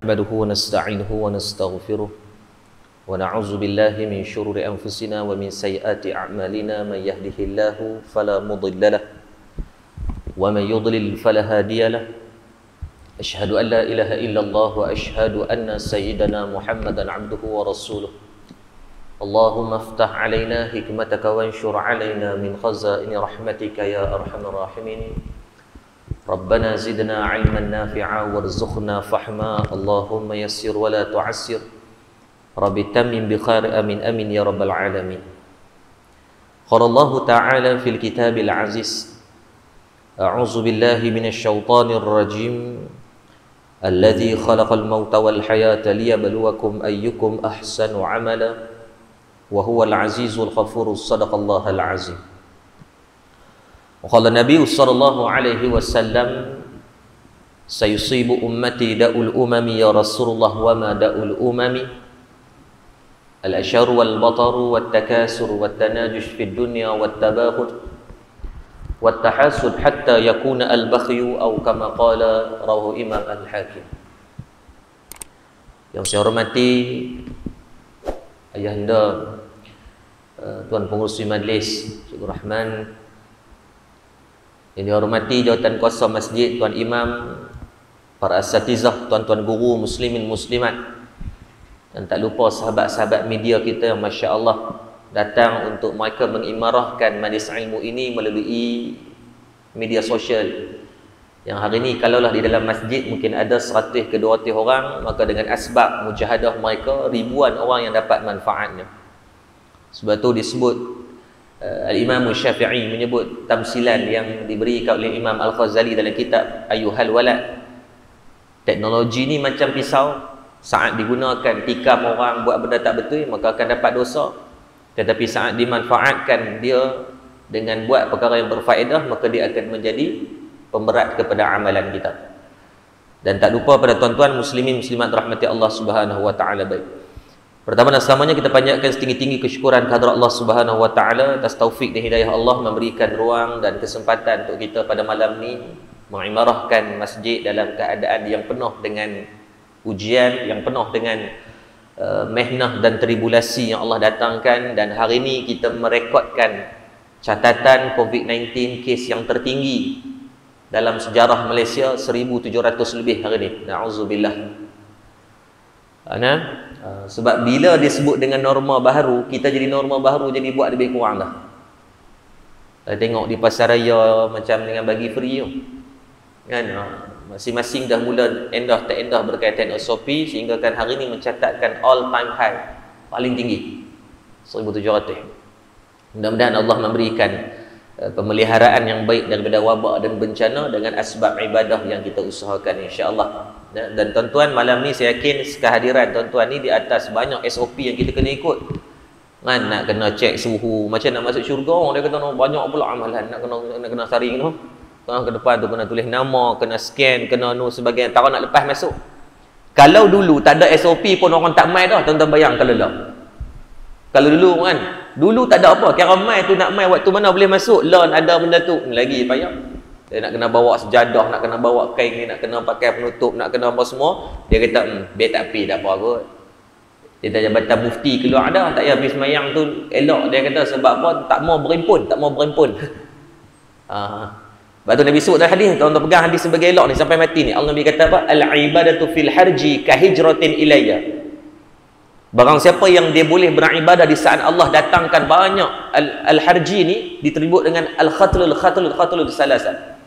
نحمده ونستعينه ونستغفره ونعوذ بالله من شرور أنفسنا ومن سيئات أعمالنا من يهده الله فلا مضل له ومن يضلل فلا هادي له أشهد أن لا إله إلا الله وأشهد أن سيدنا محمدا عبده ورسوله اللهم افتح علينا حكمتك وانشر علينا من خزائن رحمتك يا أرحم الراحمين ربنا زدنا علما نافعا وارزقنا فهما اللهم يسر ولا تعسر رب تمم بخير آمين آمين يا رب العالمين قال الله تعالى في الكتاب العزيز أعوذ بالله من الشيطان الرجيم الذي خلق الموت والحياة ليبلوكم أيكم أحسن عملا وهو العزيز الغفور صدق الله العظيم وقال النبي صلى الله عليه وسلم سيصيب أمتي داء الأمم يا رسول الله وما داء الأمم الأشر والبطر والتكاثر والتناجش في الدنيا والتباغض والتحاسد حتى يكون البخي أو كما قال رواه إمام الحاكم. Yang saya hormati ayahanda Tuan Pengerusi Majlis Cikgu Rahman, yang dihormati jawatan kuasa masjid, Tuan Imam, para asatizah, tuan-tuan guru, muslimin muslimat, dan tak lupa sahabat-sahabat media kita yang Masya Allah datang untuk mereka mengimarahkan majlis ilmu ini melalui media sosial. Yang hari ini kalaulah di dalam masjid mungkin ada 100 ke 200 orang, maka dengan asbab mujahadah mereka ribuan orang yang dapat manfaatnya. Sebab tu disebut Al-Imam Syafi'i menyebut tamsilan yang diberikan oleh Imam Al-Ghazali dalam kitab Ayyuhal Walad. Teknologi ni macam pisau, saat digunakan tikam orang buat benda tak betul maka akan dapat dosa. Tetapi saat dimanfaatkan dia dengan buat perkara yang berfaedah maka dia akan menjadi pemberat kepada amalan kita. Dan tak lupa pada tuan-tuan muslimin muslimat rahmati Allah Subhanahu wa taala baik. Pertama dan selamanya kita panjatkan setinggi-tinggi kesyukuran kehadrat Allah Subhanahu wa taala atas taufik dan hidayah Allah memberikan ruang dan kesempatan untuk kita pada malam ni mengimarahkan masjid dalam keadaan yang penuh dengan ujian, yang penuh dengan mehnah dan tribulasi yang Allah datangkan. Dan hari ini kita merekodkan catatan COVID-19 kes yang tertinggi dalam sejarah Malaysia, 1,700 lebih hari ini. Na'udzubillah. Sebab bila disebut dengan norma baharu, kita jadi norma baharu jadi buat lebih kurang dah. Tengok di pasar raya macam dengan bagi free tu kan, masing-masing dah mula endah tak endah berkaitan SOP, sehingga kan hari ni mencatatkan all time high paling tinggi 1,700. Mudah-mudahan Allah memberikan pemeliharaan yang baik daripada wabak dan bencana dengan asbab ibadah yang kita usahakan insya-Allah. Dan tuan-tuan malam ni saya yakin kehadiran tuan-tuan ni di atas banyak SOP yang kita kena ikut kan. Nak kena cek suhu, macam nak masuk syurga orang dia kata banyak pula amalan, nak kena saring tu kan, ke depan tu kena tulis nama, kena scan, kena sebagainya, tak nak lepas masuk. Kalau dulu tak ada SOP pun orang tak mai dah, tuan-tuan bayang kalau dulu kan, dulu tak ada apa, kira mai tu nak mai waktu mana boleh masuk, loan ada benda tu lagi payah. Dia nak kena bawa sejadah, nak kena bawa kain ni, nak kena pakai penutup, nak kena apa semua. Dia kata, biar tak pergi, tak apa kot. Dia tak jabatan mufti keluar dah, tak payah pergi semayang tu, elok. Dia kata, sebab apa? Tak mau berimpun. Lepas tu Nabi sebut dalam hadis, tuan-tuan pegang hadis sebagai elok ni, sampai mati ni. Allah Nabi kata apa? Al-ibadatu fil harji kahijratin ilayya. Barang siapa yang dia boleh beribadah di saat Allah datangkan banyak al-harji ni, diteribut dengan al-khatlul salasan.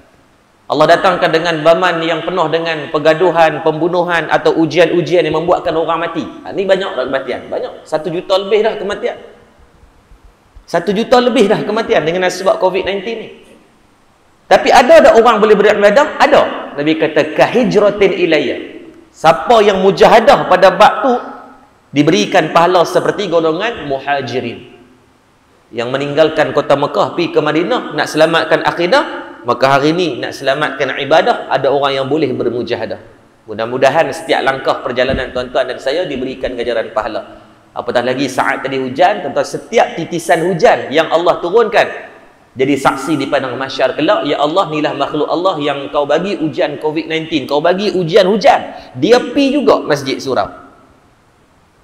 Allah datangkan dengan zaman yang penuh dengan pergaduhan, pembunuhan atau ujian-ujian yang membuatkan orang mati. Ni banyak dah kematian. Banyak. 1 juta lebih dah kematian. 1 juta lebih dah kematian dengan sebab COVID-19 ni. Tapi ada orang boleh beribadah? Ada. Nabi kata, kahijratin ilayya. Siapa yang mujahadah pada bab tu, diberikan pahala seperti golongan muhajirin. Yang meninggalkan kota Mekah, pergi ke Madinah, nak selamatkan akidah. Maka hari ini nak selamatkan ibadah, ada orang yang boleh bermujahadah. Mudah-mudahan setiap langkah perjalanan tuan-tuan dan saya diberikan ganjaran pahala. Apatah lagi saat tadi hujan, tuan-tuan, setiap titisan hujan yang Allah turunkan jadi saksi di padang mahsyar kelak, ya Allah, inilah makhluk Allah yang kau bagi ujian COVID-19, kau bagi ujian hujan, dia pi juga masjid surau.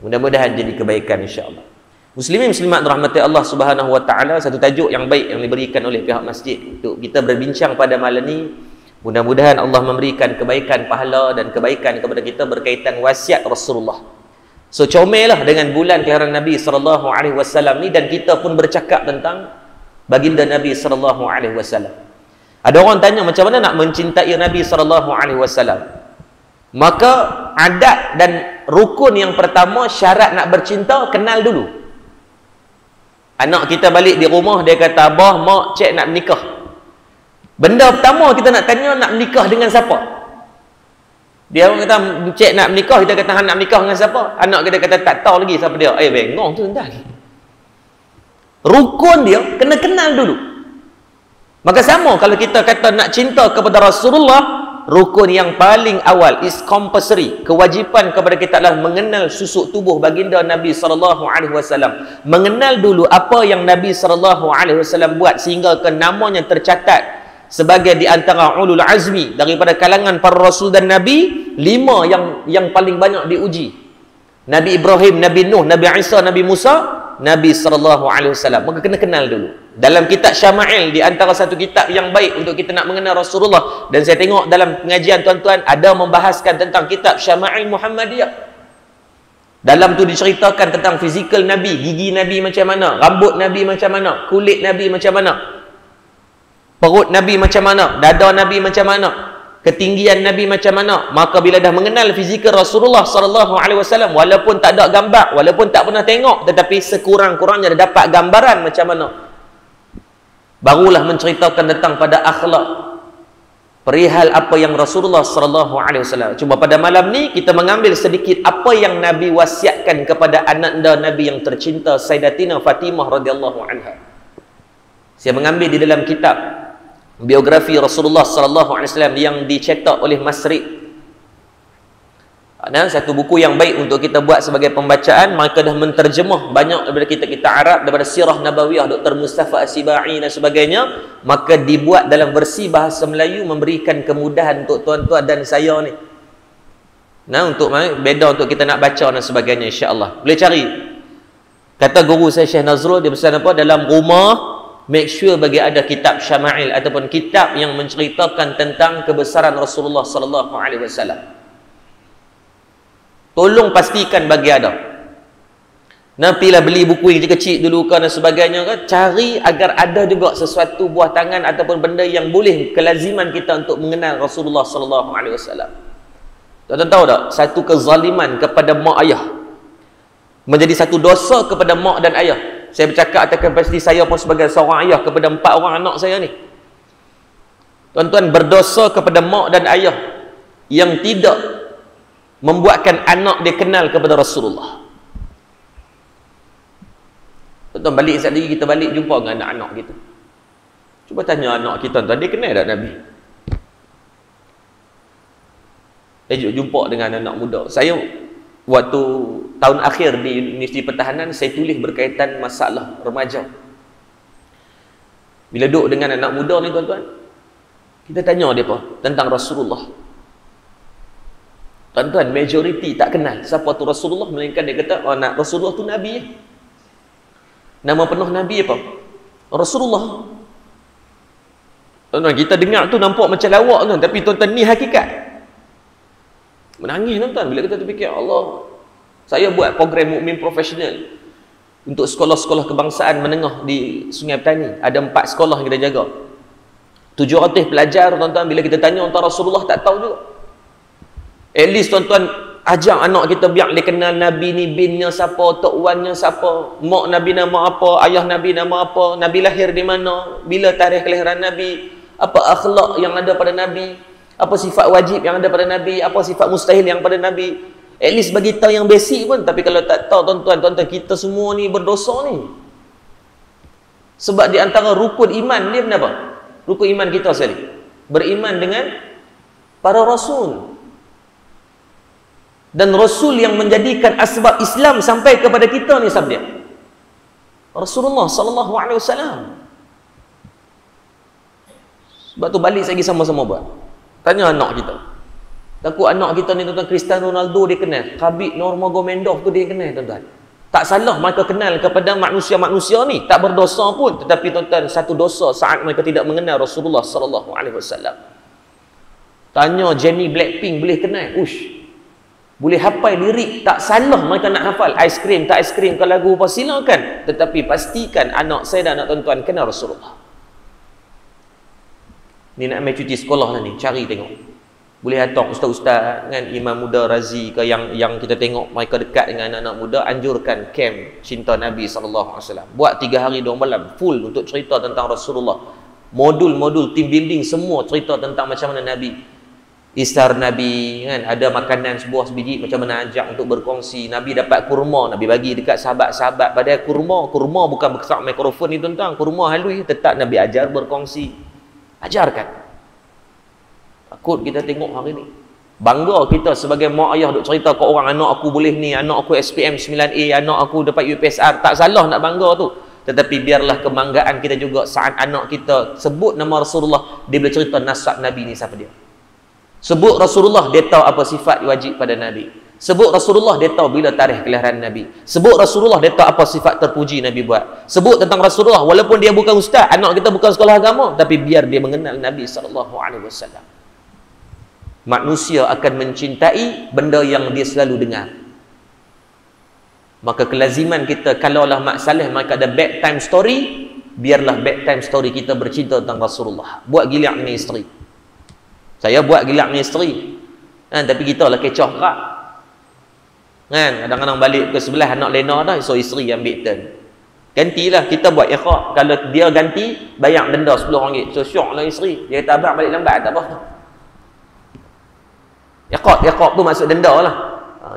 Mudah-mudahan jadi kebaikan insya-Allah. Muslimin muslimat rahmati Allah Subhanahu wa taala, satu tajuk yang baik yang diberikan oleh pihak masjid untuk kita berbincang pada malam ni. Mudah-mudahan Allah memberikan kebaikan pahala dan kebaikan kepada kita berkaitan wasiat Rasulullah. So comellah dengan bulan kelahiran Nabi sallallahu alaihi wasallam ni, dan kita pun bercakap tentang baginda Nabi sallallahu alaihi wasallam. Ada orang tanya macam mana nak mencintai Nabi sallallahu alaihi wasallam? Maka adat dan rukun yang pertama, syarat nak bercinta, kenal dulu. Anak kita balik di rumah, dia kata, "Abah, mak, cik nak menikah." Benda pertama kita nak tanya, nak menikah dengan siapa? Dia orang kata, "Cik nak menikah," kita kata, "Han nak menikah dengan siapa?" Anak kita kata, "Tak tahu lagi siapa dia." Bengong tu entah. Rukun dia kena kenal dulu. Maka sama kalau kita kata nak cinta kepada Rasulullah, rukun yang paling awal is compulsory, kewajipan kepada kita adalah mengenal susuk tubuh baginda Nabi sallallahu alaihi wasallam. Mengenal dulu apa yang Nabi sallallahu alaihi wasallam buat sehingga ke namanya tercatat sebagai di antara ulul azmi daripada kalangan para rasul dan nabi, 5 yang paling banyak diuji. Nabi Ibrahim, Nabi Nuh, Nabi Isa, Nabi Musa, Nabi sallallahu alaihi wasallam. Maka kena kenal dulu. Dalam kitab Syama'il, di antara satu kitab yang baik untuk kita nak mengenal Rasulullah, dan saya tengok dalam pengajian tuan-tuan ada membahaskan tentang kitab Syama'il Muhammadiyah. Dalam tu diceritakan tentang fizikal Nabi, gigi Nabi macam mana, rambut Nabi macam mana, kulit Nabi macam mana, perut Nabi macam mana, dada Nabi macam mana, ketinggian Nabi macam mana. Maka bila dah mengenal fizikal Rasulullah sallallahu alaihi wasallam, walaupun tak ada gambar, walaupun tak pernah tengok, tetapi sekurang-kurangnya dah dapat gambaran macam mana, barulah menceritakan tentang pada akhlak perihal apa yang Rasulullah sallallahu alaihi wasallam. Cuma pada malam ni kita mengambil sedikit apa yang Nabi wasiatkan kepada ananda Nabi yang tercinta Sayyidatina Fatimah radhiyallahu anha. Saya mengambil di dalam kitab biografi Rasulullah sallallahu alaihi wasallam yang dicetak oleh Masri. Dan satu buku yang baik untuk kita buat sebagai pembacaan. Mereka dah menterjemah banyak daripada kitab-kitab Arab, daripada Sirah Nabawiyah Dr. Mustafa As-Sibai dan sebagainya. Maka dibuat dalam versi bahasa Melayu, memberikan kemudahan untuk tuan-tuan dan saya ni. Nah, untuk beda untuk kita nak baca dan sebagainya, insya-Allah. Boleh cari. Kata guru saya Syekh Nazrul, dia pesan apa? Dalam rumah make sure bagi ada kitab Syama'il ataupun kitab yang menceritakan tentang kebesaran Rasulullah sallallahu alaihi wasallam. Tolong pastikan bagi ada. Nabi lah beli buku yang kecil dulu kan dan sebagainya kan, cari agar ada juga sesuatu buah tangan ataupun benda yang boleh kelaziman kita untuk mengenal Rasulullah sallallahu alaihi wasallam. Tuan-tuan tahu tak, satu kezaliman kepada mak ayah menjadi satu dosa kepada mak dan ayah. Saya bercakap atas kapasiti saya pun sebagai seorang ayah kepada 4 orang anak saya ni. Tuan-tuan, berdosa kepada mak dan ayah yang tidak membuatkan anak dia kenal kepada Rasulullah. Tuan-tuan, balik sekali lagi kita balik jumpa dengan anak-anak kita. Cuba tanya anak kita, tuan, dia kenal tak Nabi? Jumpa dengan anak muda. Saya waktu tahun akhir di Universiti Pertahanan, saya tulis berkaitan masalah remaja. Bila duduk dengan anak muda ni tuan-tuan, kita tanya dia apa tentang Rasulullah. Tuan-tuan, majoriti tak kenal siapa tu Rasulullah, melainkan dia kata, "Oh, nak Rasulullah tu Nabi." Nama penuh Nabi apa? Rasulullah. Tuan-tuan, kita dengar tu nampak macam lawak tuan, tapi tuan-tuan, ni hakikat. Menangis tuan-tuan bila kita terfikir, Allah, saya buat program Mukmin Profesional untuk sekolah-sekolah kebangsaan menengah di Sungai Petani. Ada 4 sekolah yang kita jaga. 700 pelajar tuan-tuan, bila kita tanya tentang Rasulullah tak tahu juga. At least tuan-tuan, ajak anak kita biar dia kenal Nabi ni, binnya siapa, tok wannya siapa, mak Nabi nama apa, ayah Nabi nama apa, Nabi lahir di mana, bila tarikh kelahiran Nabi, apa akhlak yang ada pada Nabi, apa sifat wajib yang ada pada Nabi, apa sifat mustahil yang pada Nabi. At least bagi tahu yang basic pun. Tapi kalau tak tahu tuan-tuan, kita semua ni berdosa ni. Sebab di antara rukun iman dia kenapa? Rukun iman kita sekali, beriman dengan para rasul. Dan rasul yang menjadikan asbab Islam sampai kepada kita ni siapa dia? Rasulullah sallallahu alaihi wasallam. Sebab tu balik lagi sama-sama buat. Tanya anak kita. Takut anak kita ni tuan-tuan, Cristiano Ronaldo dia kenal, Khabib Nurmagomedov tu dia kenal tuan-tuan. Tak salah mereka kenal kepada manusia-manusia ni, tak berdosa pun, tetapi tuan-tuan, satu dosa saat mereka tidak mengenal Rasulullah sallallahu alaihi wasallam. Tanya Jennie Blackpink boleh kenal, boleh hafal lirik, tak salah mereka nak hafal. Aiskrim tak aiskrim ke lagu apa, silakan, tetapi pastikan anak saya dan anak tuan-tuan kenal Rasulullah. Ni nak ambil cuti sekolah lah ni, cari tengok. Boleh hantar ustaz-ustaz kan, Imam Muda Razi ke yang kita tengok mereka dekat dengan anak-anak muda, anjurkan camp cinta Nabi SAW. Buat 3 hari 2 malam full untuk cerita tentang Rasulullah. Modul-modul team building semua cerita tentang macam mana Nabi, istar Nabi kan, ada makanan sebuah sebiji macam mana ajak untuk berkongsi. Nabi dapat kurma, Nabi bagi dekat sahabat-sahabat. Padahal kurma bukan besar mikrofon ni tuan-tuan, kurma halus, tetap Nabi ajar berkongsi. Ajarkan. Takut kita tengok hari ni, bangga kita sebagai mak ayah duk cerita ke orang, anak aku boleh ni, anak aku SPM 9A, anak aku dapat UPSR. Tak salah nak bangga tu, tetapi biarlah kebanggaan kita juga saat anak kita sebut nama Rasulullah, dia boleh cerita nasab Nabi ni siapa dia. Sebut Rasulullah, dia tahu apa sifat wajib pada Nabi. Sebut Rasulullah, dia tahu bila tarikh kelahiran Nabi. Sebut Rasulullah, dia tahu apa sifat terpuji Nabi buat. Sebut tentang Rasulullah, walaupun dia bukan ustaz, anak kita bukan sekolah agama, tapi biar dia mengenal Nabi SAW. Manusia akan mencintai benda yang dia selalu dengar. Maka kelaziman kita, kalaulah Mak Saleh mereka ada bedtime story, biarlah bedtime story kita bercinta tentang Rasulullah. Buat gilak dengan isteri. Saya buat gilak dengan isteri kan, tapi kita lah kecoh kerak kan, kadang-kadang balik ke sebelah anak lena dah, so isteri ambil turn. Gantilah, kita buat ikhak. Kalau dia ganti, bayar denda RM10. So syok lah isteri, dia kata abang balik lambat tak apa. Iqab tu masuk denda lah.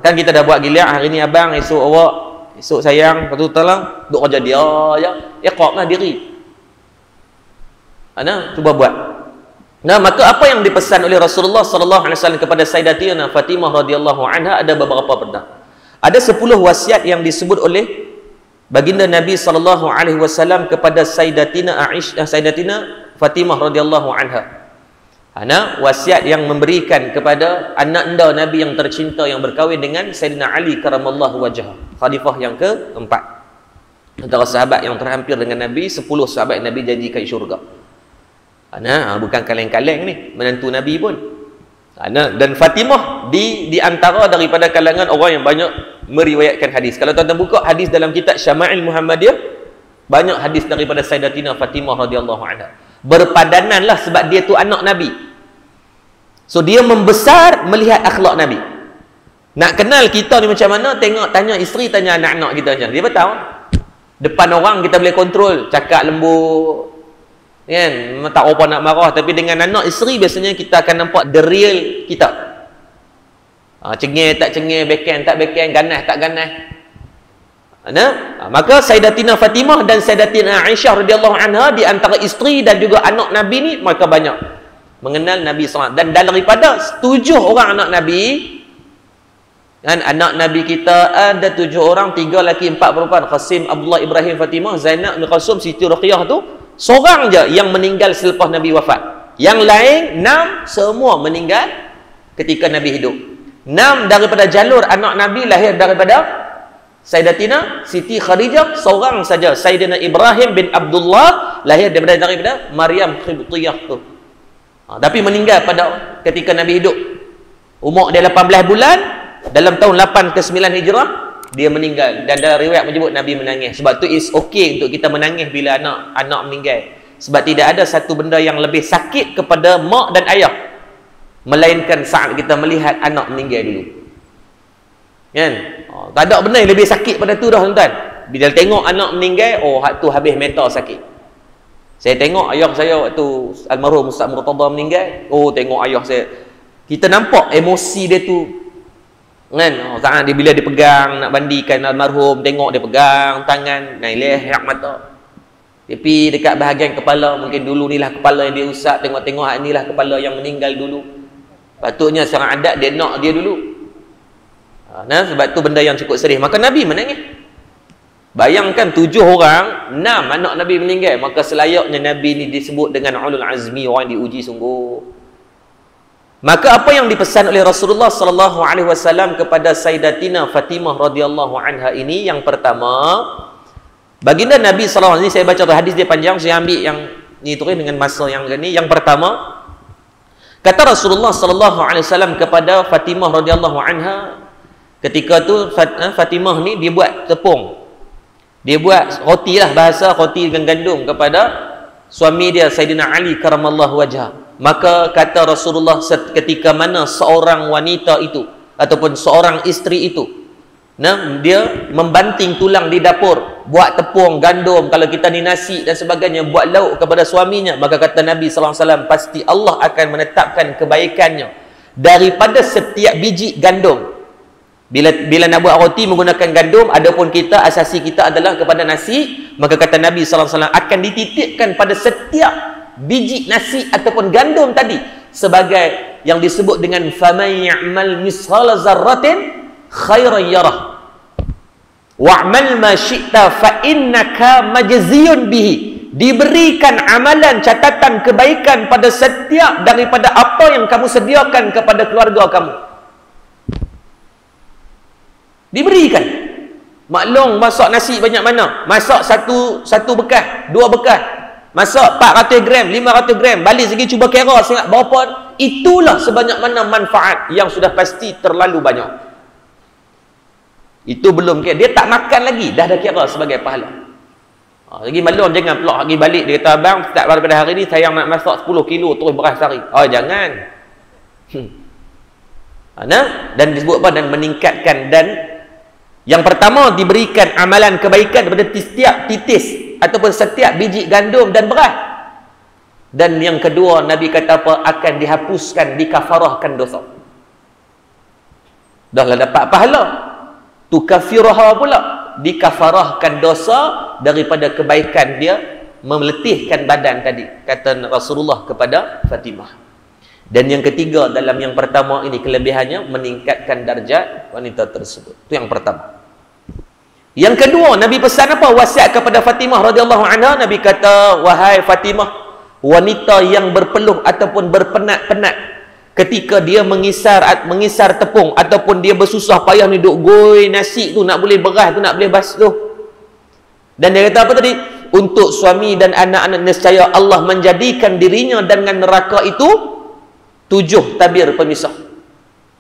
Kan kita dah buat gila, hari ni abang, esok awak, esok sayang, lepas tu tolong, duk kerja dia je. Iqab lah diri. Cuba buat. Nah, maka apa yang dipesan oleh Rasulullah SAW kepada Sayyidatina Fatimah radhiyallahu anha ada beberapa perkara. Ada 10 wasiat yang disebut oleh baginda Nabi SAW kepada Sayyidatina Fatimah radhiyallahu anha. Wasiat yang memberikan kepada anak anda Nabi yang tercinta yang berkahwin dengan Sayyidina Ali karamallahu wajhah, khalifah yang keempat, antara sahabat yang terhampir dengan Nabi, 10 sahabat Nabi janjikan syurga. Bukan kaleng-kaleng ni, menantu Nabi pun. Dan Fatimah di antara daripada kalangan orang yang banyak meriwayatkan hadis. Kalau tuan-tuan buka hadis dalam kitab Syama'il Muhammadiyah, banyak hadis daripada Sayyidatina Fatimah radhiyallahu anha. Berpadananlah sebab dia tu anak Nabi. So dia membesar melihat akhlak Nabi. Nak kenal kita ni macam mana, tengok, tanya isteri, tanya anak-anak kita macam mana. Dia tahu. Depan orang kita boleh kontrol, cakap lembut kan, tak apa nak marah, tapi dengan anak isteri biasanya kita akan nampak the real kita. Cengeng tak cengeng, beken tak beken, ganas tak ganas. Maka Sayyidatina Fatimah dan Sayyidatina Aisyah radhiyallahu anha di antara isteri dan juga anak Nabi ni, mereka banyak mengenal Nabi SAW. Dan daripada 7 orang anak Nabi kan, anak Nabi kita ada 7 orang, 3 lelaki 4 perempuan. Qasim, Abdullah, Ibrahim, Fatimah, Zainab, Kulsum, Siti Ruqayyah tu seorang je yang meninggal selepas Nabi wafat. Yang lain 6 semua meninggal ketika Nabi hidup. 6 daripada jalur anak Nabi lahir daripada Sayyidatina Siti Khadijah seorang saja. Sayyidina Ibrahim bin Abdullah lahir daripada Maryam Qibtiyah tu. Tapi meninggal pada ketika Nabi hidup. Umur dia 18 bulan, dalam tahun 8 ke 9 Hijrah dia meninggal. Dan dalam riwayat menyebut Nabi menangis. Sebab tu is okay untuk kita menangis bila anak meninggal. Sebab tidak ada satu benda yang lebih sakit kepada mak dan ayah melainkan saat kita melihat anak meninggal dulu. Kan? Tak ada benda yang lebih sakit pada tu dah tuan-tuan. Bila tengok anak meninggal, hak tu habis mental sakit. Saya tengok ayah saya waktu almarhum Ustaz Murtada meninggal, tengok ayah saya, kita nampak emosi dia tu kan. Saat dia bila dia pegang nak mandikan almarhum, tengok dia pegang tangan, naileh air mata. Tapi dekat bahagian kepala, mungkin dulu ni lah kepala yang dia usap, tengok-tengok hak ni lah kepala yang meninggal dulu. Patutnya secara adat dia nak dia dulu. Sebab tu benda yang cukup sedih. Maka Nabi menangis. Bayangkan 7 orang, 6 anak Nabi meninggal. Maka selayaknya Nabi ni disebut dengan ulul azmi, orang diuji sungguh. Maka apa yang dipesan oleh Rasulullah sallallahu alaihi wasallam kepada Sayyidatina Fatimah radhiyallahu anha ini, yang pertama, baginda Nabi sallallahu alaihi wasallam, saya baca hadis dia panjang, saya ambil yang ni terus dengan masa yang ni. Yang pertama, kata Rasulullah sallallahu alaihi wasallam kepada Fatimah radhiyallahu anha, ketika tu Fatimah ni dia buat tepung. Dia buat roti lah, bahasa roti dengan gandum kepada suami dia Sayyidina Ali karamallahu wajhah. Maka kata Rasulullah, ketika mana seorang wanita itu ataupun seorang isteri itu, dia membanting tulang di dapur, buat tepung, gandum, kalau kita ni nasi dan sebagainya, buat lauk kepada suaminya, maka kata Nabi sallallahu alaihi wasallam, pasti Allah akan menetapkan kebaikannya daripada setiap biji gandum. Bila nak buat roti menggunakan gandum, adapun kita asasi kita adalah kepada nasi, maka kata Nabi sallallahu alaihi wasallam akan dititipkan pada setiap biji nasi ataupun gandum tadi sebagai yang disebut dengan faman ya'mal misqala dzarratin khairan yarah wa'mal ma syi'ta fa innaka majziyun bihi. Diberikan amalan catatan kebaikan pada setiap daripada apa yang kamu sediakan kepada keluarga kamu. Diberikan. Maklum masak nasi banyak mana? Masak satu bekas, 2 bekas. Masak 400 gram, 500 gram. Balik segi cuba kira sangat berapa. Itulah sebanyak mana manfaat yang sudah pasti terlalu banyak. Itu belum kira. Dia tak makan lagi, dah kira sebagai pahala. Lagi maklum jangan pula pergi balik. Dia kata, abang, start pada hari ni saya nak masak 10 kilo terus beras sehari. Oh, jangan. Dan disebut apa? Dan meningkatkan. Dan yang pertama, diberikan amalan kebaikan kepada setiap titis ataupun setiap biji gandum dan beras. Dan yang kedua, Nabi kata apa? Akan dihapuskan, dikafarahkan dosa. Dah lah dapat pahala. Tukafiraha pula, dikafarahkan dosa daripada kebaikan dia meletihkan badan tadi, kata Rasulullah kepada Fatimah. Dan yang ketiga, dalam yang pertama ini kelebihannya meningkatkan darjat wanita tersebut. Itu yang pertama. Yang kedua, Nabi pesan apa? Wasiat kepada Fatimah radhiyallahu anha. Nabi kata, wahai Fatimah, wanita yang berpeluh ataupun berpenat-penat ketika dia mengisar tepung ataupun dia bersusah payah ni duk goi nasi tu, nak boleh beras tu, nak boleh basuh. Dan dia kata apa tadi? Untuk suami dan anak-anak nescaya Allah menjadikan dirinya dengan neraka itu 7 tabir pemisah.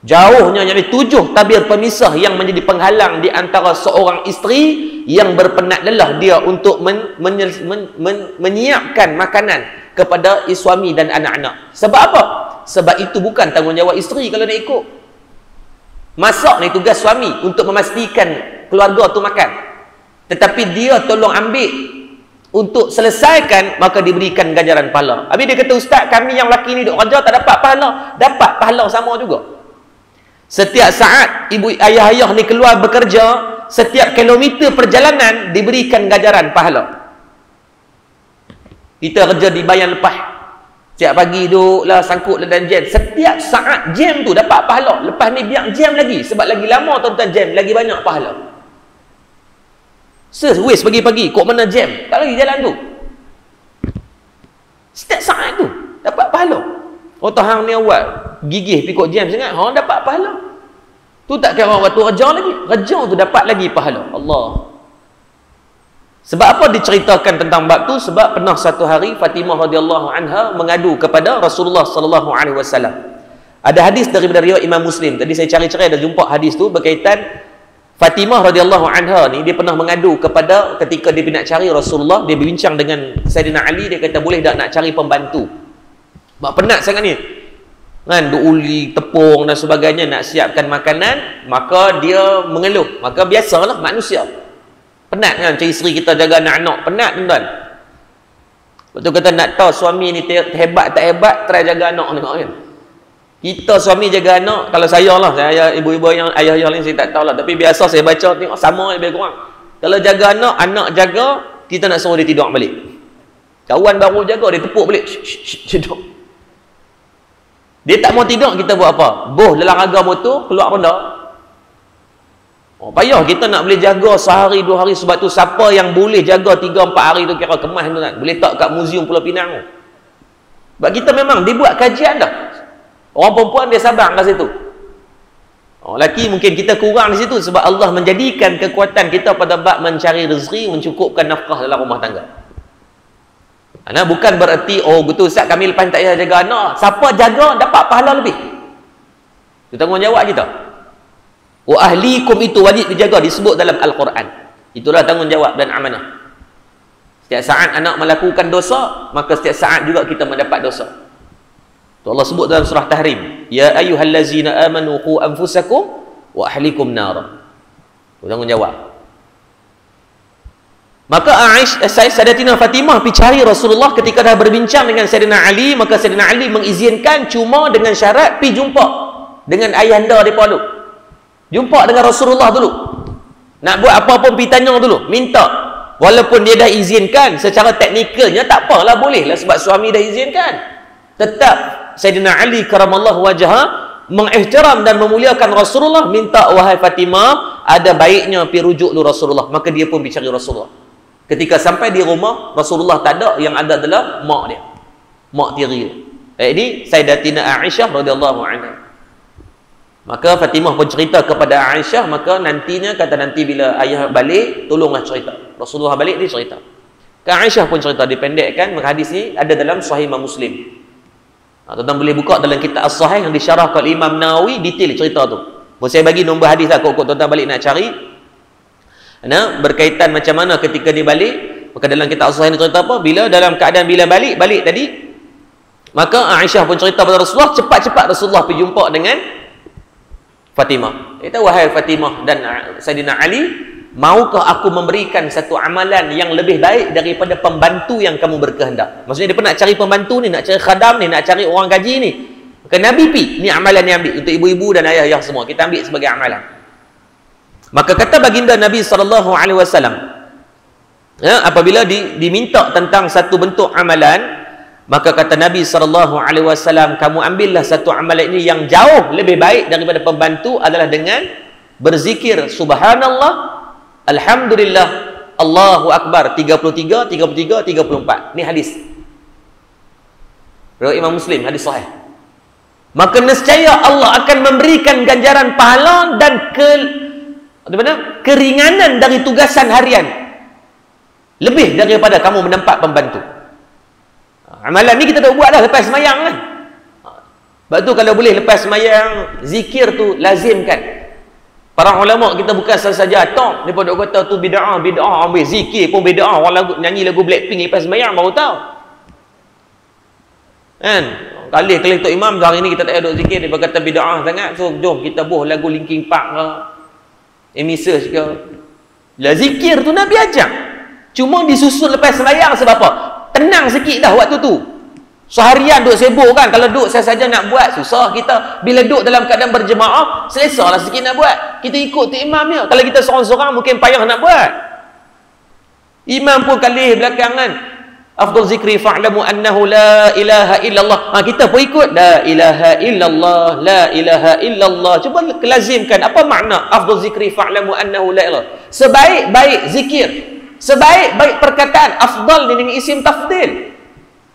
Jauhnya, jadi 7 tabir pemisah yang menjadi penghalang di antara seorang isteri yang berpenat lelah dia untuk menyiapkan makanan kepada suami dan anak-anak. Sebab apa? Sebab itu bukan tanggungjawab isteri kalau nak ikut. Masak ni tugas suami untuk memastikan keluarga tu makan. Tetapi dia tolong ambil untuk selesaikan, maka diberikan ganjaran pahala. Habis dia kata, ustaz, kami yang laki ni duk kerja tak dapat pahala. Dapat pahala sama juga. Setiap saat ibu ayah-ayah ni keluar bekerja, setiap kilometer perjalanan diberikan ganjaran pahala. Kita kerja di Bayan Lepas, setiap pagi duduklah sangkut dan jam. Setiap saat jam tu dapat pahala. Lepas ni biar jam lagi, sebab lagi lama tuan-tuan jam, lagi banyak pahala. Waste pagi-pagi, kok mana jam? Tak lagi jalan tu. Setiap saat tu dapat pahala. Otak hang ni awal gigih pikuk jam sangat, hang dapat pahala. Tu tak kira waktu kerja lagi. Kerja tu dapat lagi pahala. Allah. Sebab apa diceritakan tentang bab tu? Sebab pernah satu hari Fatimah radhiyallahu anha mengadu kepada Rasulullah sallallahu alaihi wasallam. Ada hadis daripada riwayat Imam Muslim. Tadi saya cari-cari ada jumpa hadis tu berkaitan Fatimah radhiyallahu anha ni, dia pernah mengadu kepada ketika dia nak cari Rasulullah, dia berbincang dengan Sayyidina Ali, dia kata boleh tak nak cari pembantu. Mak penat sangat ni. Kan duk uli tepung dan sebagainya nak siapkan makanan, maka dia mengeluh. Maka biasalah manusia. Penat kan cari isteri kita jaga anak-anak, penat tuan-tuan. Betul kata nak tahu suami ni hebat tak hebat, try jaga anak tengok kan. Kita suami jaga anak, kalau saya lah, saya ibu-ibu yang ayah-ayah lain saya tak tahu lah, tapi biasa saya baca tengok sama lebih kurang. Kalau jaga anak, anak jaga, kita nak suruh dia tidur balik. Kawan baru jaga, dia tepuk balik, tidur. Dia tak mau tidur, kita buat apa? Boh dalam harga motor, keluar ronda. Payah kita nak boleh jaga sehari 2 hari. Sebab tu siapa yang boleh jaga 3-4 hari tu kira kemas tu kan. Boleh tak kat muzium Pulau Pinang tu. Sebab kita memang dibuat kajian dah. Orang perempuan dia sabar kat situ. Lelaki mungkin kita kurang di situ sebab Allah menjadikan kekuatan kita pada bab mencari rezeki, mencukupkan nafkah dalam rumah tangga. Bukan bererti betul Ustaz kami lepas tak payah jaga anak. Siapa jaga dapat pahala lebih. Itu tanggungjawab kita. Wa ahlikum itu wajib dijaga, disebut dalam Al-Quran. Itulah tanggungjawab dan amanah. Setiap saat anak melakukan dosa, maka setiap saat juga kita mendapat dosa. Itu Allah sebut dalam surah Tahrim, ya ayyuhallazina amanu qu anfusakum wa ahlikum nara. Itu tanggungjawab. Maka Sayyidatina Fatimah pergi cari Rasulullah ketika dah berbincang dengan Sayyidina Ali. Maka Sayyidina Ali mengizinkan cuma dengan syarat pergi jumpa dengan ayahanda mereka dulu. Jumpa dengan Rasulullah dulu. Nak buat apa pun pergi tanya dulu, minta. Walaupun dia dah izinkan, secara teknikalnya tak apalah, boleh lah sebab suami dah izinkan. Tetap Sayyidina Ali karamallahu wajhah mengihtiram dan memuliakan Rasulullah, minta wahai Fatimah, ada baiknya pergi rujuk dulu Rasulullah. Maka dia pun pergi cari Rasulullah. Ketika sampai di rumah, Rasulullah tak ada, yang ada adalah mak dia. Mak tiri dia. Ini Sayyidatina Aisyah radhiyallahu anha. Maka Fatimah pun cerita kepada Aisyah, maka nantinya kata nanti bila ayah balik, tolonglah cerita. Rasulullah balik dia cerita. Kan Aisyah pun cerita, dipendekkan. Maka hadis ni ada dalam Sahih Imam Muslim. Tuan-tuan boleh buka dalam kitab As-Sahih yang disyarahkan oleh Imam Nawawi, detail cerita tu. Saya bagi nombor hadis lah kok tuan-tuan balik nak cari. Berkaitan macam mana ketika dia balik. Maka dalam kitab As-Sahih ni cerita apa? Bila dalam keadaan bila balik tadi, maka Aisyah pun cerita pada Rasulullah, cepat-cepat Rasulullah pergi jumpa dengan Fatimah. Kata, wahai Fatimah dan Sayyidina Ali, maukah aku memberikan satu amalan yang lebih baik daripada pembantu yang kamu berkehendak? Maksudnya dia pun nak cari pembantu ni, nak cari khadam ni, nak cari orang gaji ni. Maka Nabi ni amalan ni ambil untuk ibu-ibu dan ayah-ayah semua. Kita ambil sebagai amalan. Maka kata baginda Nabi SAW, apabila diminta tentang satu bentuk amalan, maka kata Nabi SAW, kamu ambillah satu amalan ini yang jauh lebih baik daripada pembantu adalah dengan berzikir subhanallah, alhamdulillah, Allahu Akbar 33, 33, 34. Ini hadis riwayat Imam Muslim, hadis sahih. Maka nescaya Allah akan memberikan ganjaran pahala dan keringanan dari tugasan harian lebih daripada kamu menempat pembantu. Amalan ni kita dah buat dah lepas semayang kan. Sebab tu kalau boleh lepas semayang, zikir tu lazimkan. Para ulama kita bukan saja atok, mereka duk kata tu bid'ah, ambil zikir pun bid'ah. Orang nyanyi lagu Blackpink lepas semayang baru tahu. Kan? Kali Tok Imam hari ni kita tak ada duk zikir, dia kata bid'ah sangat. So jom kita buh lagu Linkin Park ke, Emissus ke. Lah zikir tu Nabi ajak. Cuma disusun lepas semayang sebab apa? Tenang sikit dah waktu tu. Seharian duk sibuk kan. Kalau duk saya saja nak buat, susah kita. Bila duk dalam keadaan berjemaah, selesalah sikit nak buat. Kita ikut tu imam dia. Kalau kita seorang-seorang mungkin payah nak buat. Imam pun kalih belakangan. Afdal zikri fa'lamu annahu la ilaha illallah. Kita pun ikut. La ilaha illallah, la ilaha illallah. Cuba kelazimkan. Apa makna afdal zikri fa'lamu annahu la ilaha? Sebaik-baik zikir, sebaik-baik perkataan, afdal dengan isim tafdil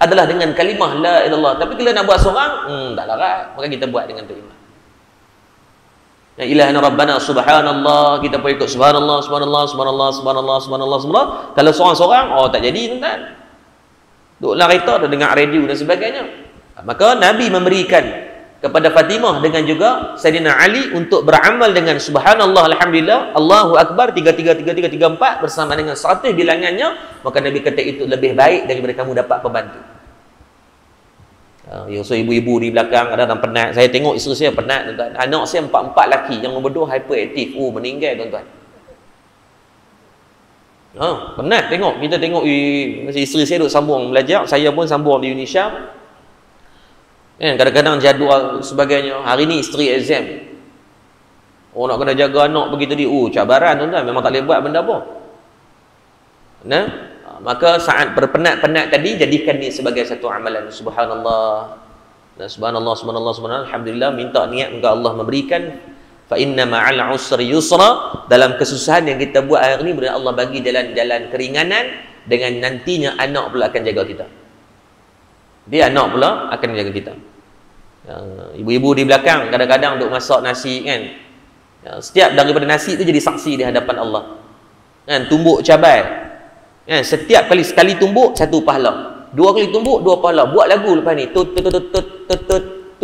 adalah dengan kalimah la ilallah. Tapi kalau nak buat seorang, tak larat. Maka kita buat dengan tu imam. La ilaha illa rabbana subhanallah, kita pun ikut subhanallah, subhanallah, subhanallah, subhanallah, subhanallah, subhanallah. Kalau seorang-seorang, tak jadi tuan-tuan. Duklah kereta, dengar radio dan sebagainya. Maka Nabi memberikan kepada Fatimah dengan juga Sayyidina Ali untuk beramal dengan subhanallah, alhamdulillah, Allahu Akbar 33, 34 bersama dengan 100 bilangannya. Maka Nabi kata itu lebih baik daripada kamu dapat pembantu. So ibu-ibu di belakang kadang-kadang penat. Saya tengok isteri saya penat tuan-tuan. Anak saya 4 lelaki, yang berdua hyperaktif. Meninggal tuan-tuan. Penat tengok. Kita tengok isteri saya duk sambung belajar, saya pun sambung di Indonesia. Kadang-kadang jadual sebagainya. Hari ni isteri exam. Nak kena jaga anak pergi tadi. Cabaran tuan-tuan. Memang tak boleh buat benda apa. Maka saat berpenat-penat tadi, jadikan ni sebagai satu amalan. Subhanallah. Subhanallah, subhanallah, subhanallah. Alhamdulillah. Minta niat, moga Allah memberikan Fa inna ma'al usri yusra. Dalam kesusahan yang kita buat hari ni, benar Allah bagi jalan-jalan keringanan, dengan nantinya anak pula akan jaga kita. Dia anak pula akan jaga kita. Ibu-ibu di belakang kadang-kadang duk masak nasi kan. Setiap daripada nasi tu jadi saksi di hadapan Allah. Kan, tumbuk cabai. Kan, setiap kali sekali tumbuk satu pahala. Dua kali tumbuk dua pahala. Buat lagu lepas ni 7-8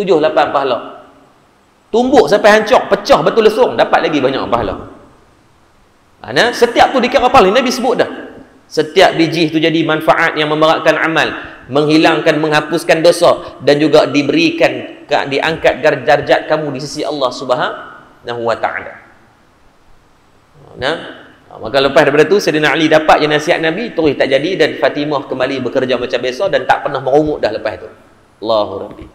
pahala. Tumbuk sampai hancur, pecah betul lesung, dapat lagi banyak pahala. Setiap tu dikira pahala. Nabi sebut dah. Setiap biji tu jadi manfaat yang memeratkan amal, menghilangkan, menghapuskan dosa, dan juga diberikan, diangkat darjat kamu di sisi Allah Subhanahu wa ta'ala. Maka lepas daripada tu Sayyidina Ali dapat je nasihat Nabi, terus tak jadi, dan Fatimah kembali bekerja macam biasa dan tak pernah merungut dah lepas tu. Allahu Rabbi.